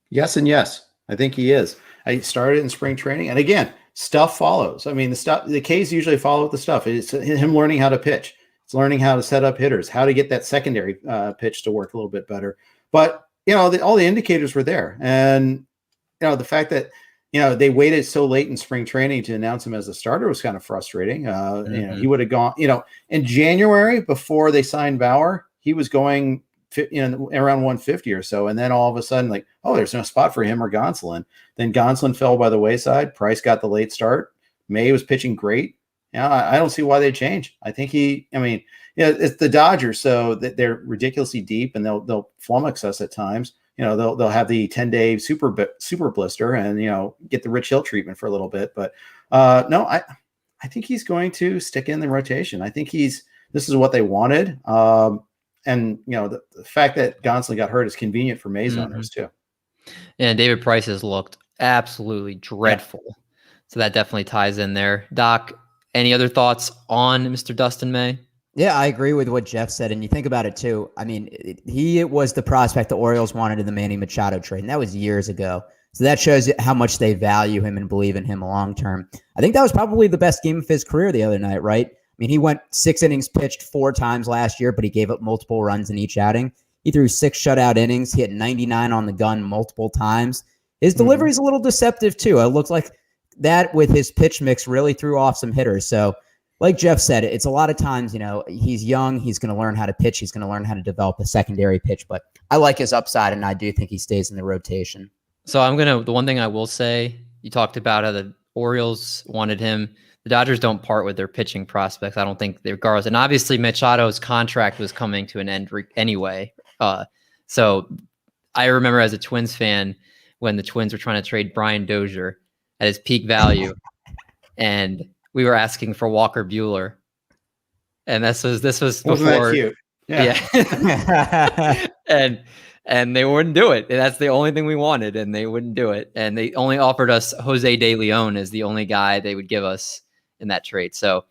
Yes and yes. I think he is. I started in spring training, and again, stuff follows. I mean, the K's usually follow with the stuff. It's him learning how to pitch. It's learning how to set up hitters, how to get that secondary pitch to work a little bit better. But all the indicators were there, and the fact that they waited so late in spring training to announce him as a starter was kind of frustrating. He would have gone. In January before they signed Bauer, he was going around 150 or so, and then all of a sudden, there's no spot for him or Gonsolin. Then Gonsolin fell by the wayside. Price got the late start. May was pitching great. I don't see why they change. I think it's the Dodgers, so that they're ridiculously deep, and they'll flummox us at times. They'll have the 10-day super blister and get the Rich Hill treatment for a little bit. But no, I think he's going to stick in the rotation. I think this is what they wanted. And the fact that Gonsolin got hurt is convenient for Mays owners too. And David Price has looked absolutely dreadful. Yeah. So that definitely ties in there. Doc, any other thoughts on Mr. Dustin May? Yeah, I agree with what Jeff said. And you think about it too. I mean, he was the prospect the Orioles wanted in the Manny Machado trade, and that was years ago. So that shows you how much they value him and believe in him long term. I think that was probably the best game of his career the other night, right? I mean, he went 6 innings pitched 4 times last year, but he gave up multiple runs in each outing. He threw 6 shutout innings. He hit 99 on the gun multiple times. His delivery is a little deceptive too. It looks like that with his pitch mix really threw off some hitters. So like Jeff said, it's a lot of times, he's young. He's going to learn how to pitch. He's going to learn how to develop a secondary pitch. But I like his upside, and I do think he stays in the rotation. So the one thing I will say, you talked about how the Orioles wanted him. The Dodgers don't part with their pitching prospects. I don't think regardless. And obviously Machado's contract was coming to an end anyway. So I remember as a Twins fan when the Twins were trying to trade Brian Dozier at his peak value, and we were asking for Walker Buehler. And this was before. Wasn't that cute? Yeah. and they wouldn't do it. And that's the only thing we wanted, and they wouldn't do it. And they only offered us Jose De Leon as the only guy they would give us in that trade. So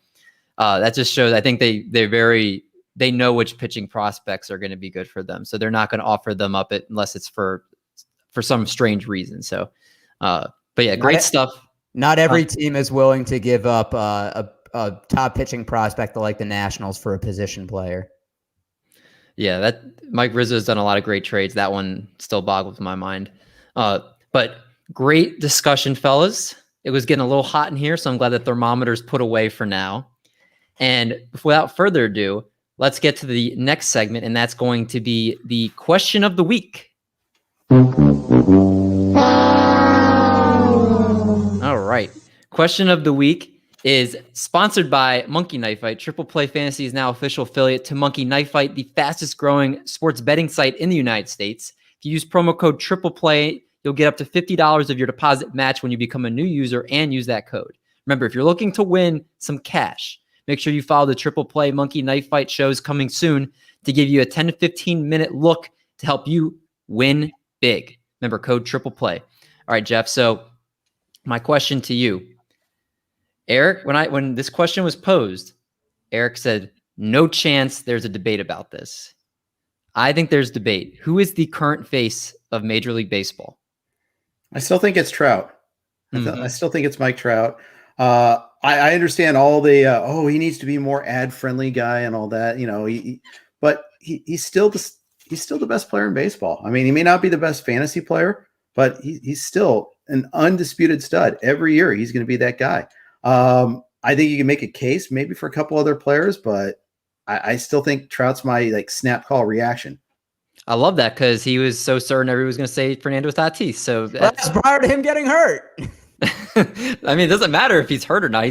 that just shows, I think they know which pitching prospects are going to be good for them. So they're not going to offer them up unless it's for some strange reason. So, but yeah, great stuff. Not every team is willing to give up a top pitching prospect like the Nationals for a position player. Yeah, that Mike Rizzo has done a lot of great trades. That one still boggles my mind. But great discussion, fellas. It was getting a little hot in here, so I'm glad the thermometer's put away for now. And without further ado, let's get to the next segment, and that's going to be the question of the week. All right. Question of the week is sponsored by Monkey Knife Fight. Triple Play Fantasy is now official affiliate to Monkey Knife Fight, the fastest growing sports betting site in the United States. If you use promo code Triple Play, you'll get up to $50 of your deposit match when you become a new user and use that code. Remember, if you're looking to win some cash, make sure you follow the Triple Play Monkey Knife Fight shows coming soon to give you a 10 to 15 minute look to help you win big. Remember, code Triple Play. All right, Jeff. So my question to you, Eric, when this question was posed, Eric said, no chance there's a debate about this. I think there's debate. Who is the current face of Major League Baseball? I still think it's Trout. I still think it's Mike Trout. I understand all the he needs to be more ad friendly guy and all that, but he's still the best player in baseball. I mean, he may not be the best fantasy player, but he's still an undisputed stud. Every year he's going to be that guy. I think you can make a case maybe for a couple other players, but I still think Trout's my snap call reaction. I love that because he was so certain everyone was going to say Fernando Tatis. So that's prior to him getting hurt. I mean, it doesn't matter if he's hurt or not.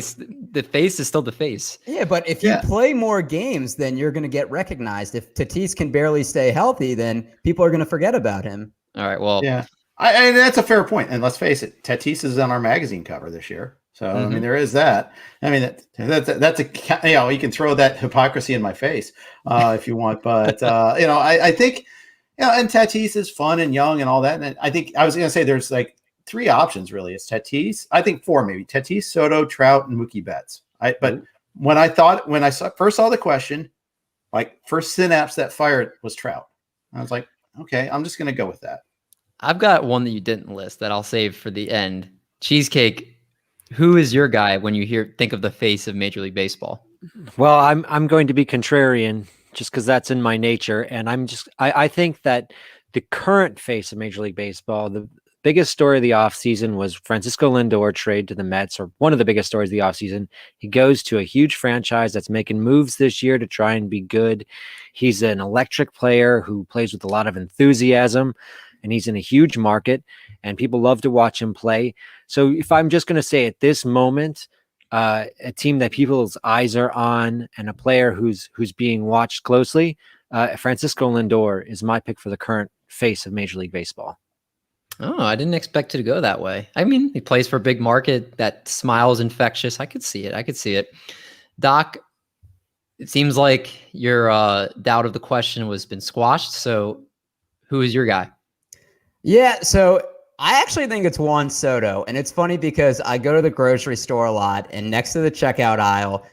The face is still the face. Yeah, but if you play more games, then you're going to get recognized. If Tatis can barely stay healthy, then people are going to forget about him. All right. Well, And that's a fair point. And let's face it, Tatis is on our magazine cover this year. So, I mean, there is that. I mean, that's a, you can throw that hypocrisy in my face if you want. But, I think, and Tatis is fun and young and all that. And I think I was going to say there's like 3 options, really. It's Tatis. I think 4 maybe. Tatis, Soto, Trout, and Mookie Betts. But when I first saw the question, like first synapse that fired was Trout. I was like, okay, I'm just going to go with that. I've got one that you didn't list that I'll save for the end. Cheesecake, who is your guy when you think of the face of Major League Baseball? Well, I'm going to be contrarian just because that's in my nature. And I think that the current face of Major League Baseball, the biggest story of the offseason was Francisco Lindor trade to the Mets, or one of the biggest stories of the offseason. He goes to a huge franchise that's making moves this year to try and be good. He's an electric player who plays with a lot of enthusiasm, and he's in a huge market, and people love to watch him play. So if I'm just going to say at this moment, a team that people's eyes are on and a player who's being watched closely, Francisco Lindor is my pick for the current face of Major League Baseball. Oh, I didn't expect it to go that way. I mean, he plays for a big market. That smile is infectious. I could see it. Doc, it seems like your doubt of the question was been squashed. So who is your guy? Yeah, so I actually think it's Juan Soto. And it's funny because I go to the grocery store a lot, and next to the checkout aisle,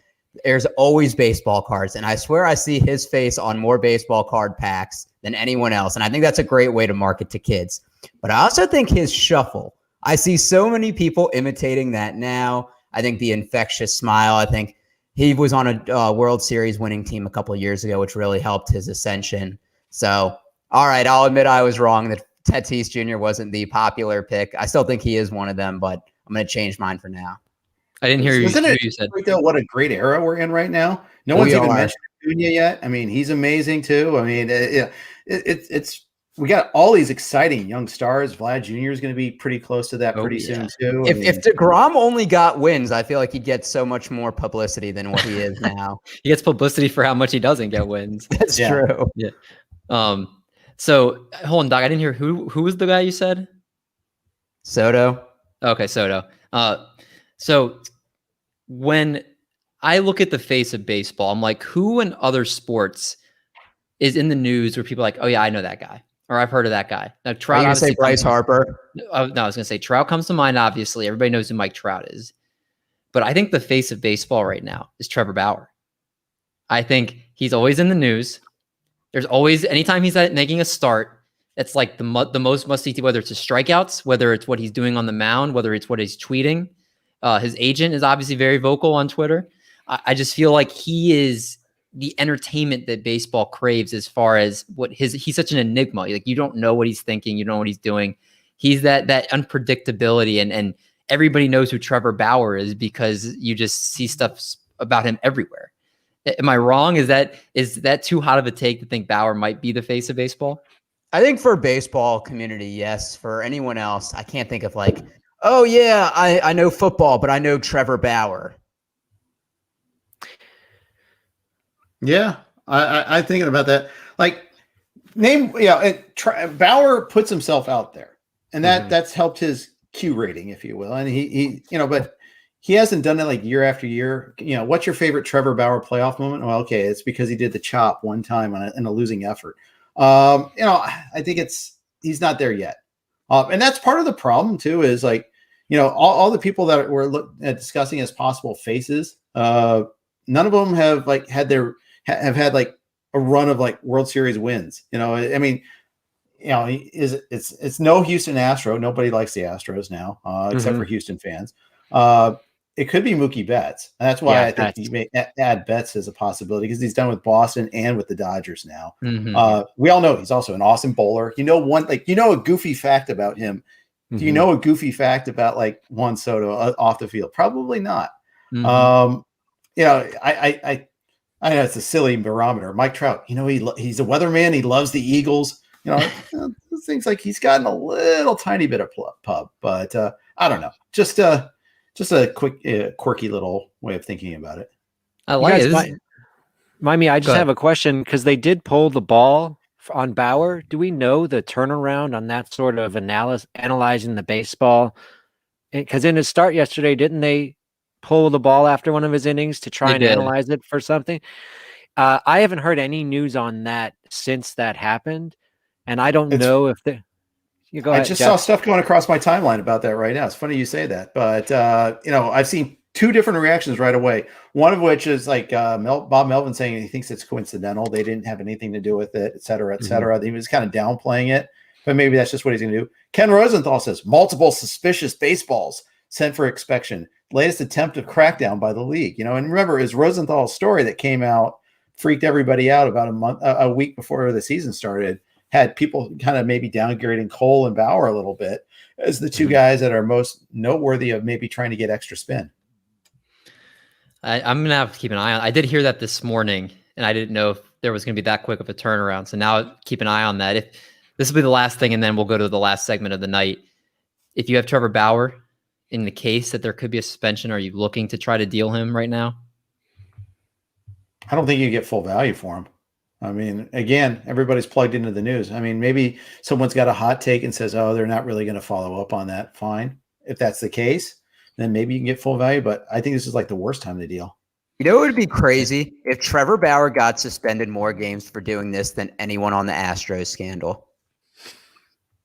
there's always baseball cards. And I swear I see his face on more baseball card packs than anyone else. And I think that's a great way to market to kids. But I also think his shuffle, I see so many people imitating that now. I think the infectious smile, I think he was on a World Series winning team a couple of years ago, which really helped his ascension. So, all right, I'll admit I was wrong that Tatis Jr. wasn't the popular pick. I still think he is one of them, but I'm going to change mine for now. I didn't hear you. Isn't it you said. What a great era we're in right now? No one's even mentioned Acuna yet. I mean, he's amazing too. I mean, it's we got all these exciting young stars. Vlad Jr. is going to be pretty close to that pretty soon too. If DeGrom only got wins, I feel like he'd get so much more publicity than what he is now. He gets publicity for how much he doesn't get wins. That's true. Yeah. So hold on, Doc. I didn't hear who was the guy you said? Soto. Okay, Soto. So when I look at the face of baseball, I'm like, who in other sports is in the news where people are like, oh yeah, I know that guy, or I've heard of that guy. Now, Trout. Are you say Bryce Harper? No, I was going to say Trout comes to mind. Obviously, everybody knows who Mike Trout is, but I think the face of baseball right now is Trevor Bauer. I think he's always in the news. There's always, anytime he's making a start, it's like the most must-see, whether it's his strikeouts, whether it's what he's doing on the mound, whether it's what he's tweeting. His agent is obviously very vocal on Twitter. I just feel like he is the entertainment that baseball craves as far as he's such an enigma. Like, you don't know what he's thinking. You don't know what he's doing. He's that unpredictability. And everybody knows who Trevor Bauer is because you just see stuff about him everywhere. Am I wrong? Is that too hot of a take to think Bauer might be the face of baseball? I think for baseball community, yes. For anyone else, I can't think of like, oh yeah, I know football, but I know Trevor Bauer. Yeah, I'm thinking about that. Like, Bauer puts himself out there, and that's helped his Q rating, if you will. And he but he hasn't done that like year after year. What's your favorite Trevor Bauer playoff moment? Well, okay, it's because he did the chop one time in a losing effort. I think he's not there yet, and that's part of the problem too. Is like, all the people that we're discussing as possible faces, none of them have like had like a run of like World Series wins. I mean, it's no Houston Astro. Nobody likes the Astros now, except for Houston fans. It could be Mookie Betts. And that's why I think you may add Betts as a possibility, because he's done with Boston and with the Dodgers now. We all know he's also an awesome bowler. A goofy fact about him. Do you know a goofy fact about like Juan Soto off the field? Probably not. I know it's a silly barometer. Mike Trout, he's a weatherman. He loves the Eagles. Things like he's gotten a little tiny bit of pub, but I don't know. Just a quick, quirky little way of thinking about it. I like it. Mimey, I just have a question, because they did pull the ball on Bauer, do we know the turnaround on that sort of analyzing the baseball? Because in his start yesterday, didn't they pull the ball after one of his innings to try They and did. analyze it for something? I haven't heard any news on that since that happened, and I don't know if they. You go I ahead, just Jeff. saw stuff going across my timeline about that right now. It's funny you say that, but I've seen two different reactions right away. One of which is like Bob Melvin saying he thinks it's coincidental. They didn't have anything to do with it, et cetera, et cetera. He was kind of downplaying it, but maybe that's just what he's going to do. Ken Rosenthal says multiple suspicious baseballs sent for inspection. Latest attempt of crackdown by the league. And remember, is Rosenthal's story that came out freaked everybody out about a week before the season started. Had people kind of maybe downgrading Cole and Bauer a little bit as the two guys that are most noteworthy of maybe trying to get extra spin. I'm going to have to keep an eye on. I did hear that this morning, and I didn't know if there was going to be that quick of a turnaround. So now keep an eye on that. If this will be the last thing, and then we'll go to the last segment of the night. If you have Trevor Bauer in the case that there could be a suspension, are you looking to try to deal him right now? I don't think you get full value for him. I mean, again, everybody's plugged into the news. I mean, maybe someone's got a hot take and says, oh, they're not really going to follow up on that. Fine. If that's the case, then maybe you can get full value. But I think this is like the worst time to deal. You know, it would be crazy if Trevor Bauer got suspended more games for doing this than anyone on the Astros scandal.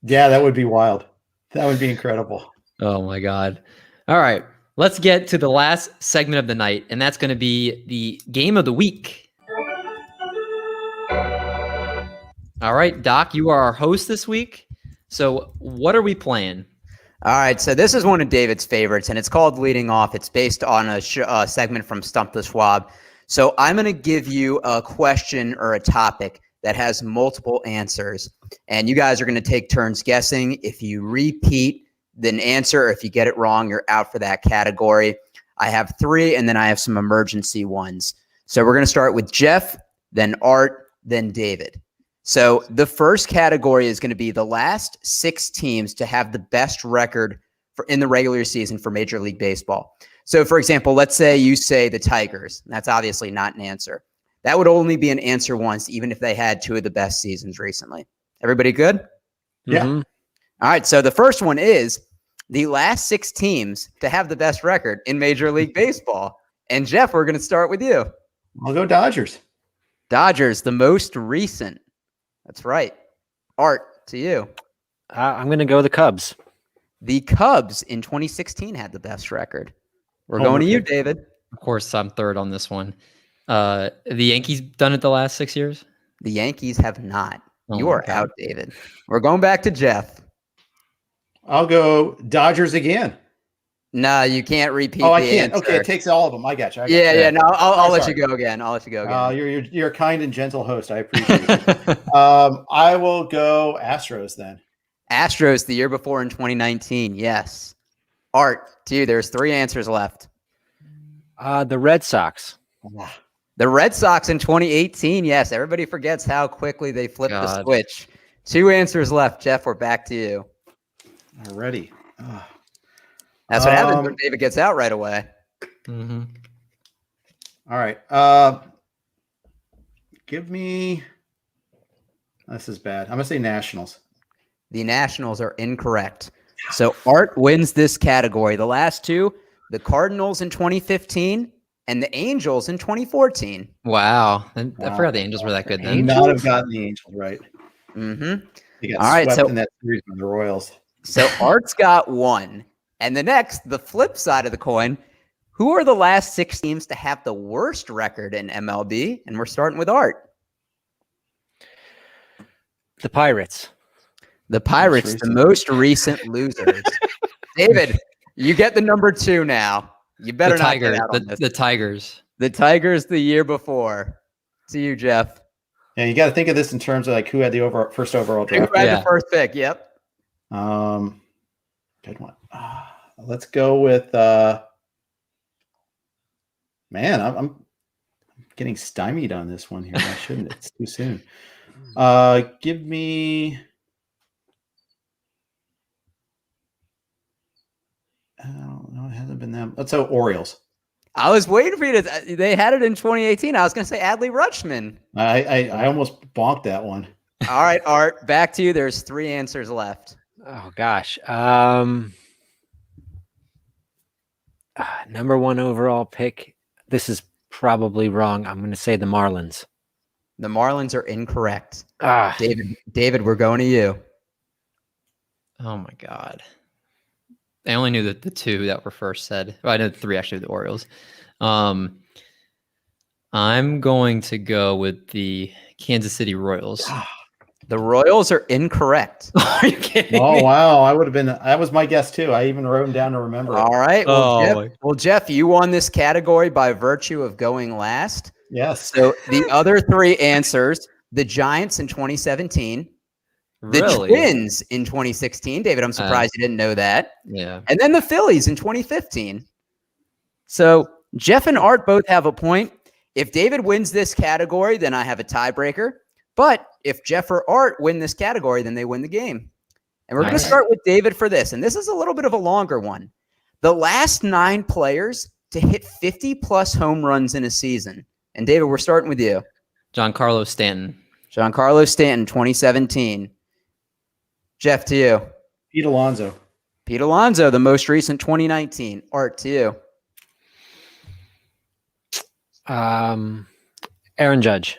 Yeah, that would be wild. That would be incredible. Oh, my God. All right. Let's get to the last segment of the night, and that's going to be the game of the week. All right, Doc, you are our host this week. So what are we playing? All right, so this is one of David's favorites, and it's called Leading Off. It's based on a segment from Stump the Schwab. So I'm going to give you a question or a topic that has multiple answers, and you guys are going to take turns guessing. If you repeat the answer, or if you get it wrong, you're out for that category. I have 3, and then I have some emergency ones. So we're going to start with Jeff, then Art, then David. So the first category is going to be the last 6 teams to have the best record in the regular season for Major League Baseball. So, for example, let's say you say the Tigers. That's obviously not an answer. That would only be an answer once, even if they had 2 of the best seasons recently. Everybody good? Yeah. All right. So the first one is the last 6 teams to have the best record in Major League Baseball. And Jeff, we're going to start with you. I'll go Dodgers. Dodgers, the most recent. That's right. Art, to you. I'm going to go the Cubs. The Cubs in 2016 had the best record. We're going to you, David. Of course, I'm third on this one. The Yankees done it the last 6 years? The Yankees have not. Oh You are out, David. We're going back to Jeff. I'll go Dodgers again. No, you can't repeat I the can't. answer. Okay, it takes all of them. I got you. No, I'll let sorry. you go again. I'll let you go again. You're a kind and gentle host. I appreciate it. I will go Astros then. Astros the year before in 2019. Yes. Art, to you. There's 3 answers left. The Red Sox. The Red Sox in 2018. Yes, everybody forgets how quickly they flipped the switch. 2 answers left. Jeff, we're back to you. Already. That's what happens when David gets out right away. Mm-hmm. All right. Give me. This is bad. I'm gonna say Nationals. The Nationals are incorrect. So Art wins this category. The last 2, the Cardinals in 2015 and the Angels in 2014. Wow. I forgot the Angels were that good then. Not have gotten the Angels right. Mm-hmm. They got All right, swept so in that series by the Royals. So Art's got 1. And the flip side of the coin, who are the last 6 teams to have the worst record in MLB? And we're starting with Art. The Pirates. The Pirates, the most recent losers. David, you get the number 2 now. You better not get out on this. The Tigers. The Tigers the year before. To you, Jeff. Yeah, you got to think of this in terms of like who had the first overall draft. Who had the first pick? Yep. Good one. Let's go with man, I'm getting stymied on this one here. I shouldn't. It's too soon. Give me I don't know. It hasn't been them. Let's go Orioles. I was waiting for you to. They had it in 2018. I was going to say Adley Rutschman. I almost bonked that one. All right, Art, back to you. There's 3 answers left. Oh gosh. Number 1 overall pick. This is probably wrong. I'm going to say the Marlins. The Marlins are incorrect. Ah, David, we're going to you. Oh my God. I only knew that the 2 that were first said. Well, I know the 3 actually, the Orioles. I'm going to go with the Kansas City Royals. The Royals are incorrect. Are you kidding Oh me? wow, that was my guess too. I even wrote them down to remember. All right. Oh. Jeff, you won this category by virtue of going last. Yes. So the other 3 answers: the Giants in 2017, the Really? Twins in 2016. David, I'm surprised you didn't know that. Yeah. And then the Phillies in 2015. So Jeff and Art both have a point. If David wins this category, then I have a tiebreaker. But if Jeff or Art win this category, then they win the game. And we're going to start with David for this. And this is a little bit of a longer one. The last 9 players to hit 50-plus home runs in a season. And David, we're starting with you. Giancarlo Stanton. Giancarlo Stanton, 2017. Jeff, to you. Pete Alonso. Pete Alonso, the most recent, 2019. Art, to you. Aaron Judge.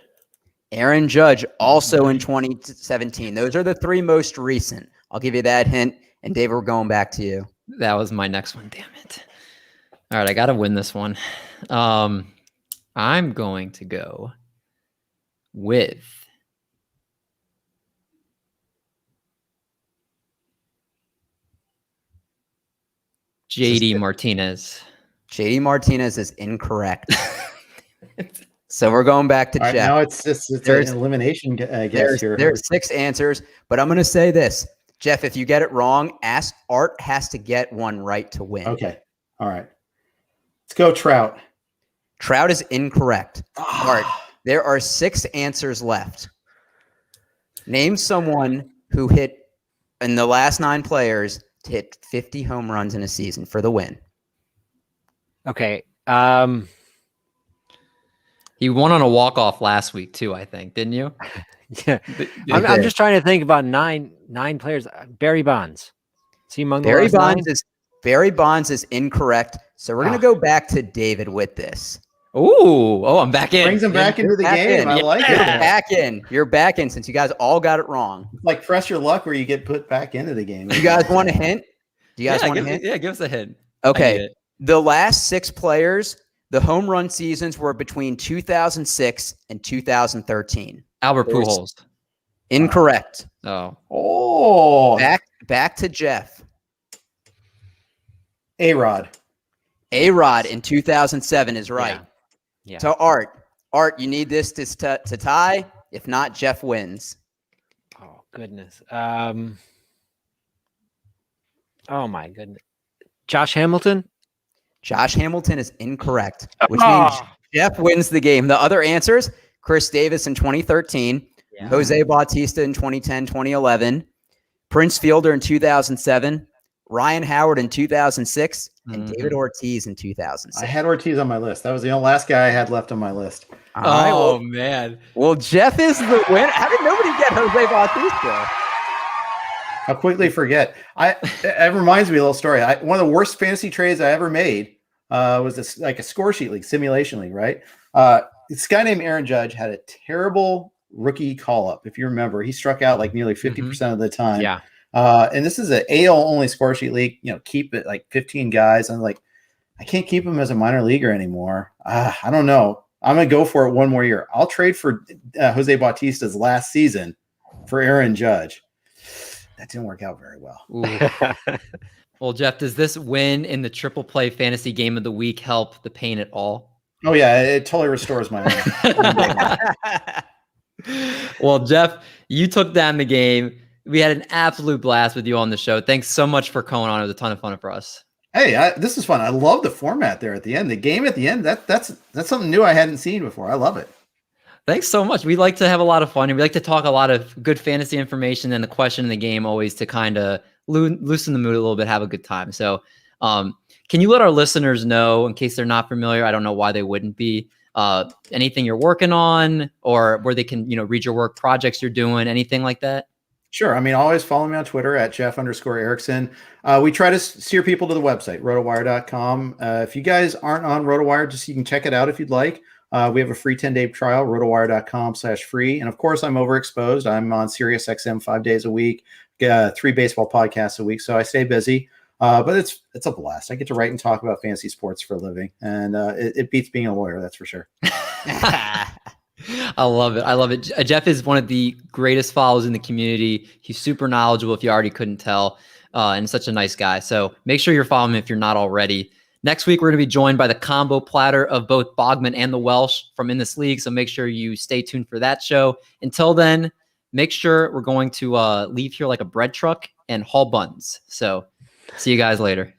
Aaron Judge, also in 2017. Those are the 3 most recent. I'll give you that hint. And David, we're going back to you. That was my next one. Damn it. All right, I got to win this one. I'm going to go with JD Martinez. JD Martinez is incorrect. So we're going back to All right, Jeff. now it's an elimination guess here. There's 6 answers, but I'm going to say this. Jeff, if you get it wrong, Art has to get one right to win. Okay. All right. Let's go Trout. Trout is incorrect. Art, there are 6 answers left. Name someone who hit, in the last 9 players, to hit 50 home runs in a season for the win. Okay. He won on a walk-off last week too, I think. Didn't you? Yeah. I'm just trying to think about nine players. Barry Bonds. Is he among the last 9? Barry Bonds is incorrect. So we're going to go back to David with this. Ooh. Oh, I'm back in. Brings him back into the game. I like You're it. back in. You're back in since you guys all got it wrong. It's like press your luck where you get put back into the game. You guys want a hint? Do you guys want a hint? Yeah, give us a hint. Okay. The last 6 players, the home run seasons were between 2006 and 2013. Albert Pujols. Incorrect. Oh. Back to Jeff. A-Rod. A-Rod in 2007 is right. Yeah. So Art, you need this to tie. If not, Jeff wins. Oh goodness. Oh my goodness. Josh Hamilton. Josh Hamilton is incorrect, which means Jeff wins the game. The other answers: Chris Davis in 2013, Jose Bautista in 2010, 2011, Prince Fielder in 2007, Ryan Howard in 2006, and David Ortiz in 2006. I had Ortiz on my list. That was the only last guy I had left on my list. All right, man. Well, Jeff is the winner. How did nobody get Jose Bautista? I'll quickly forget. It reminds me of a little story. One of the worst fantasy trades I ever made was a score sheet league, simulation league, right? This guy named Aaron Judge had a terrible rookie call up. If you remember, he struck out like nearly 50% of the time. Yeah. And this is an AL only score sheet league. Keep it like 15 guys. I'm like, I can't keep him as a minor leaguer anymore. I don't know. I'm gonna go for it one more year. I'll trade for Jose Bautista's last season for Aaron Judge. That didn't work out very well. Well, Jeff, does this win in the triple play fantasy game of the week help the pain at all? Oh yeah, it totally restores my money. Well, Jeff, you took down the game. We had an absolute blast with you on the show. Thanks so much for coming on. It was a ton of fun for us. Hey, this is fun. I love the format there at the end. The game at the end, that's something new I hadn't seen before. I love it. Thanks so much. We like to have a lot of fun, and we like to talk a lot of good fantasy information, and the question in the game always to kind of loosen the mood a little bit, have a good time. So can you let our listeners know, in case they're not familiar, I don't know why they wouldn't be, anything you're working on, or where they can, read your work, projects you're doing, anything like that? Sure. I mean, always follow me on Twitter at Jeff_Erickson. We try to steer people to the website, rotowire.com. If you guys aren't on Rotowire, just you can check it out if you'd like. We have a free 10-day trial, rotowire.com/free. And of course, I'm overexposed. I'm on SiriusXM 5 days a week, 3 baseball podcasts a week. So I stay busy. But it's a blast. I get to write and talk about fantasy sports for a living. And it beats being a lawyer, that's for sure. I love it. I love it. Jeff is one of the greatest followers in the community. He's super knowledgeable, if you already couldn't tell, and such a nice guy. So make sure you're following him if you're not already. Next week, we're going to be joined by the combo platter of both Bogman and the Welsh from In This League. So make sure you stay tuned for that show. Until then, make sure we're going to leave here like a bread truck and haul buns. So see you guys later.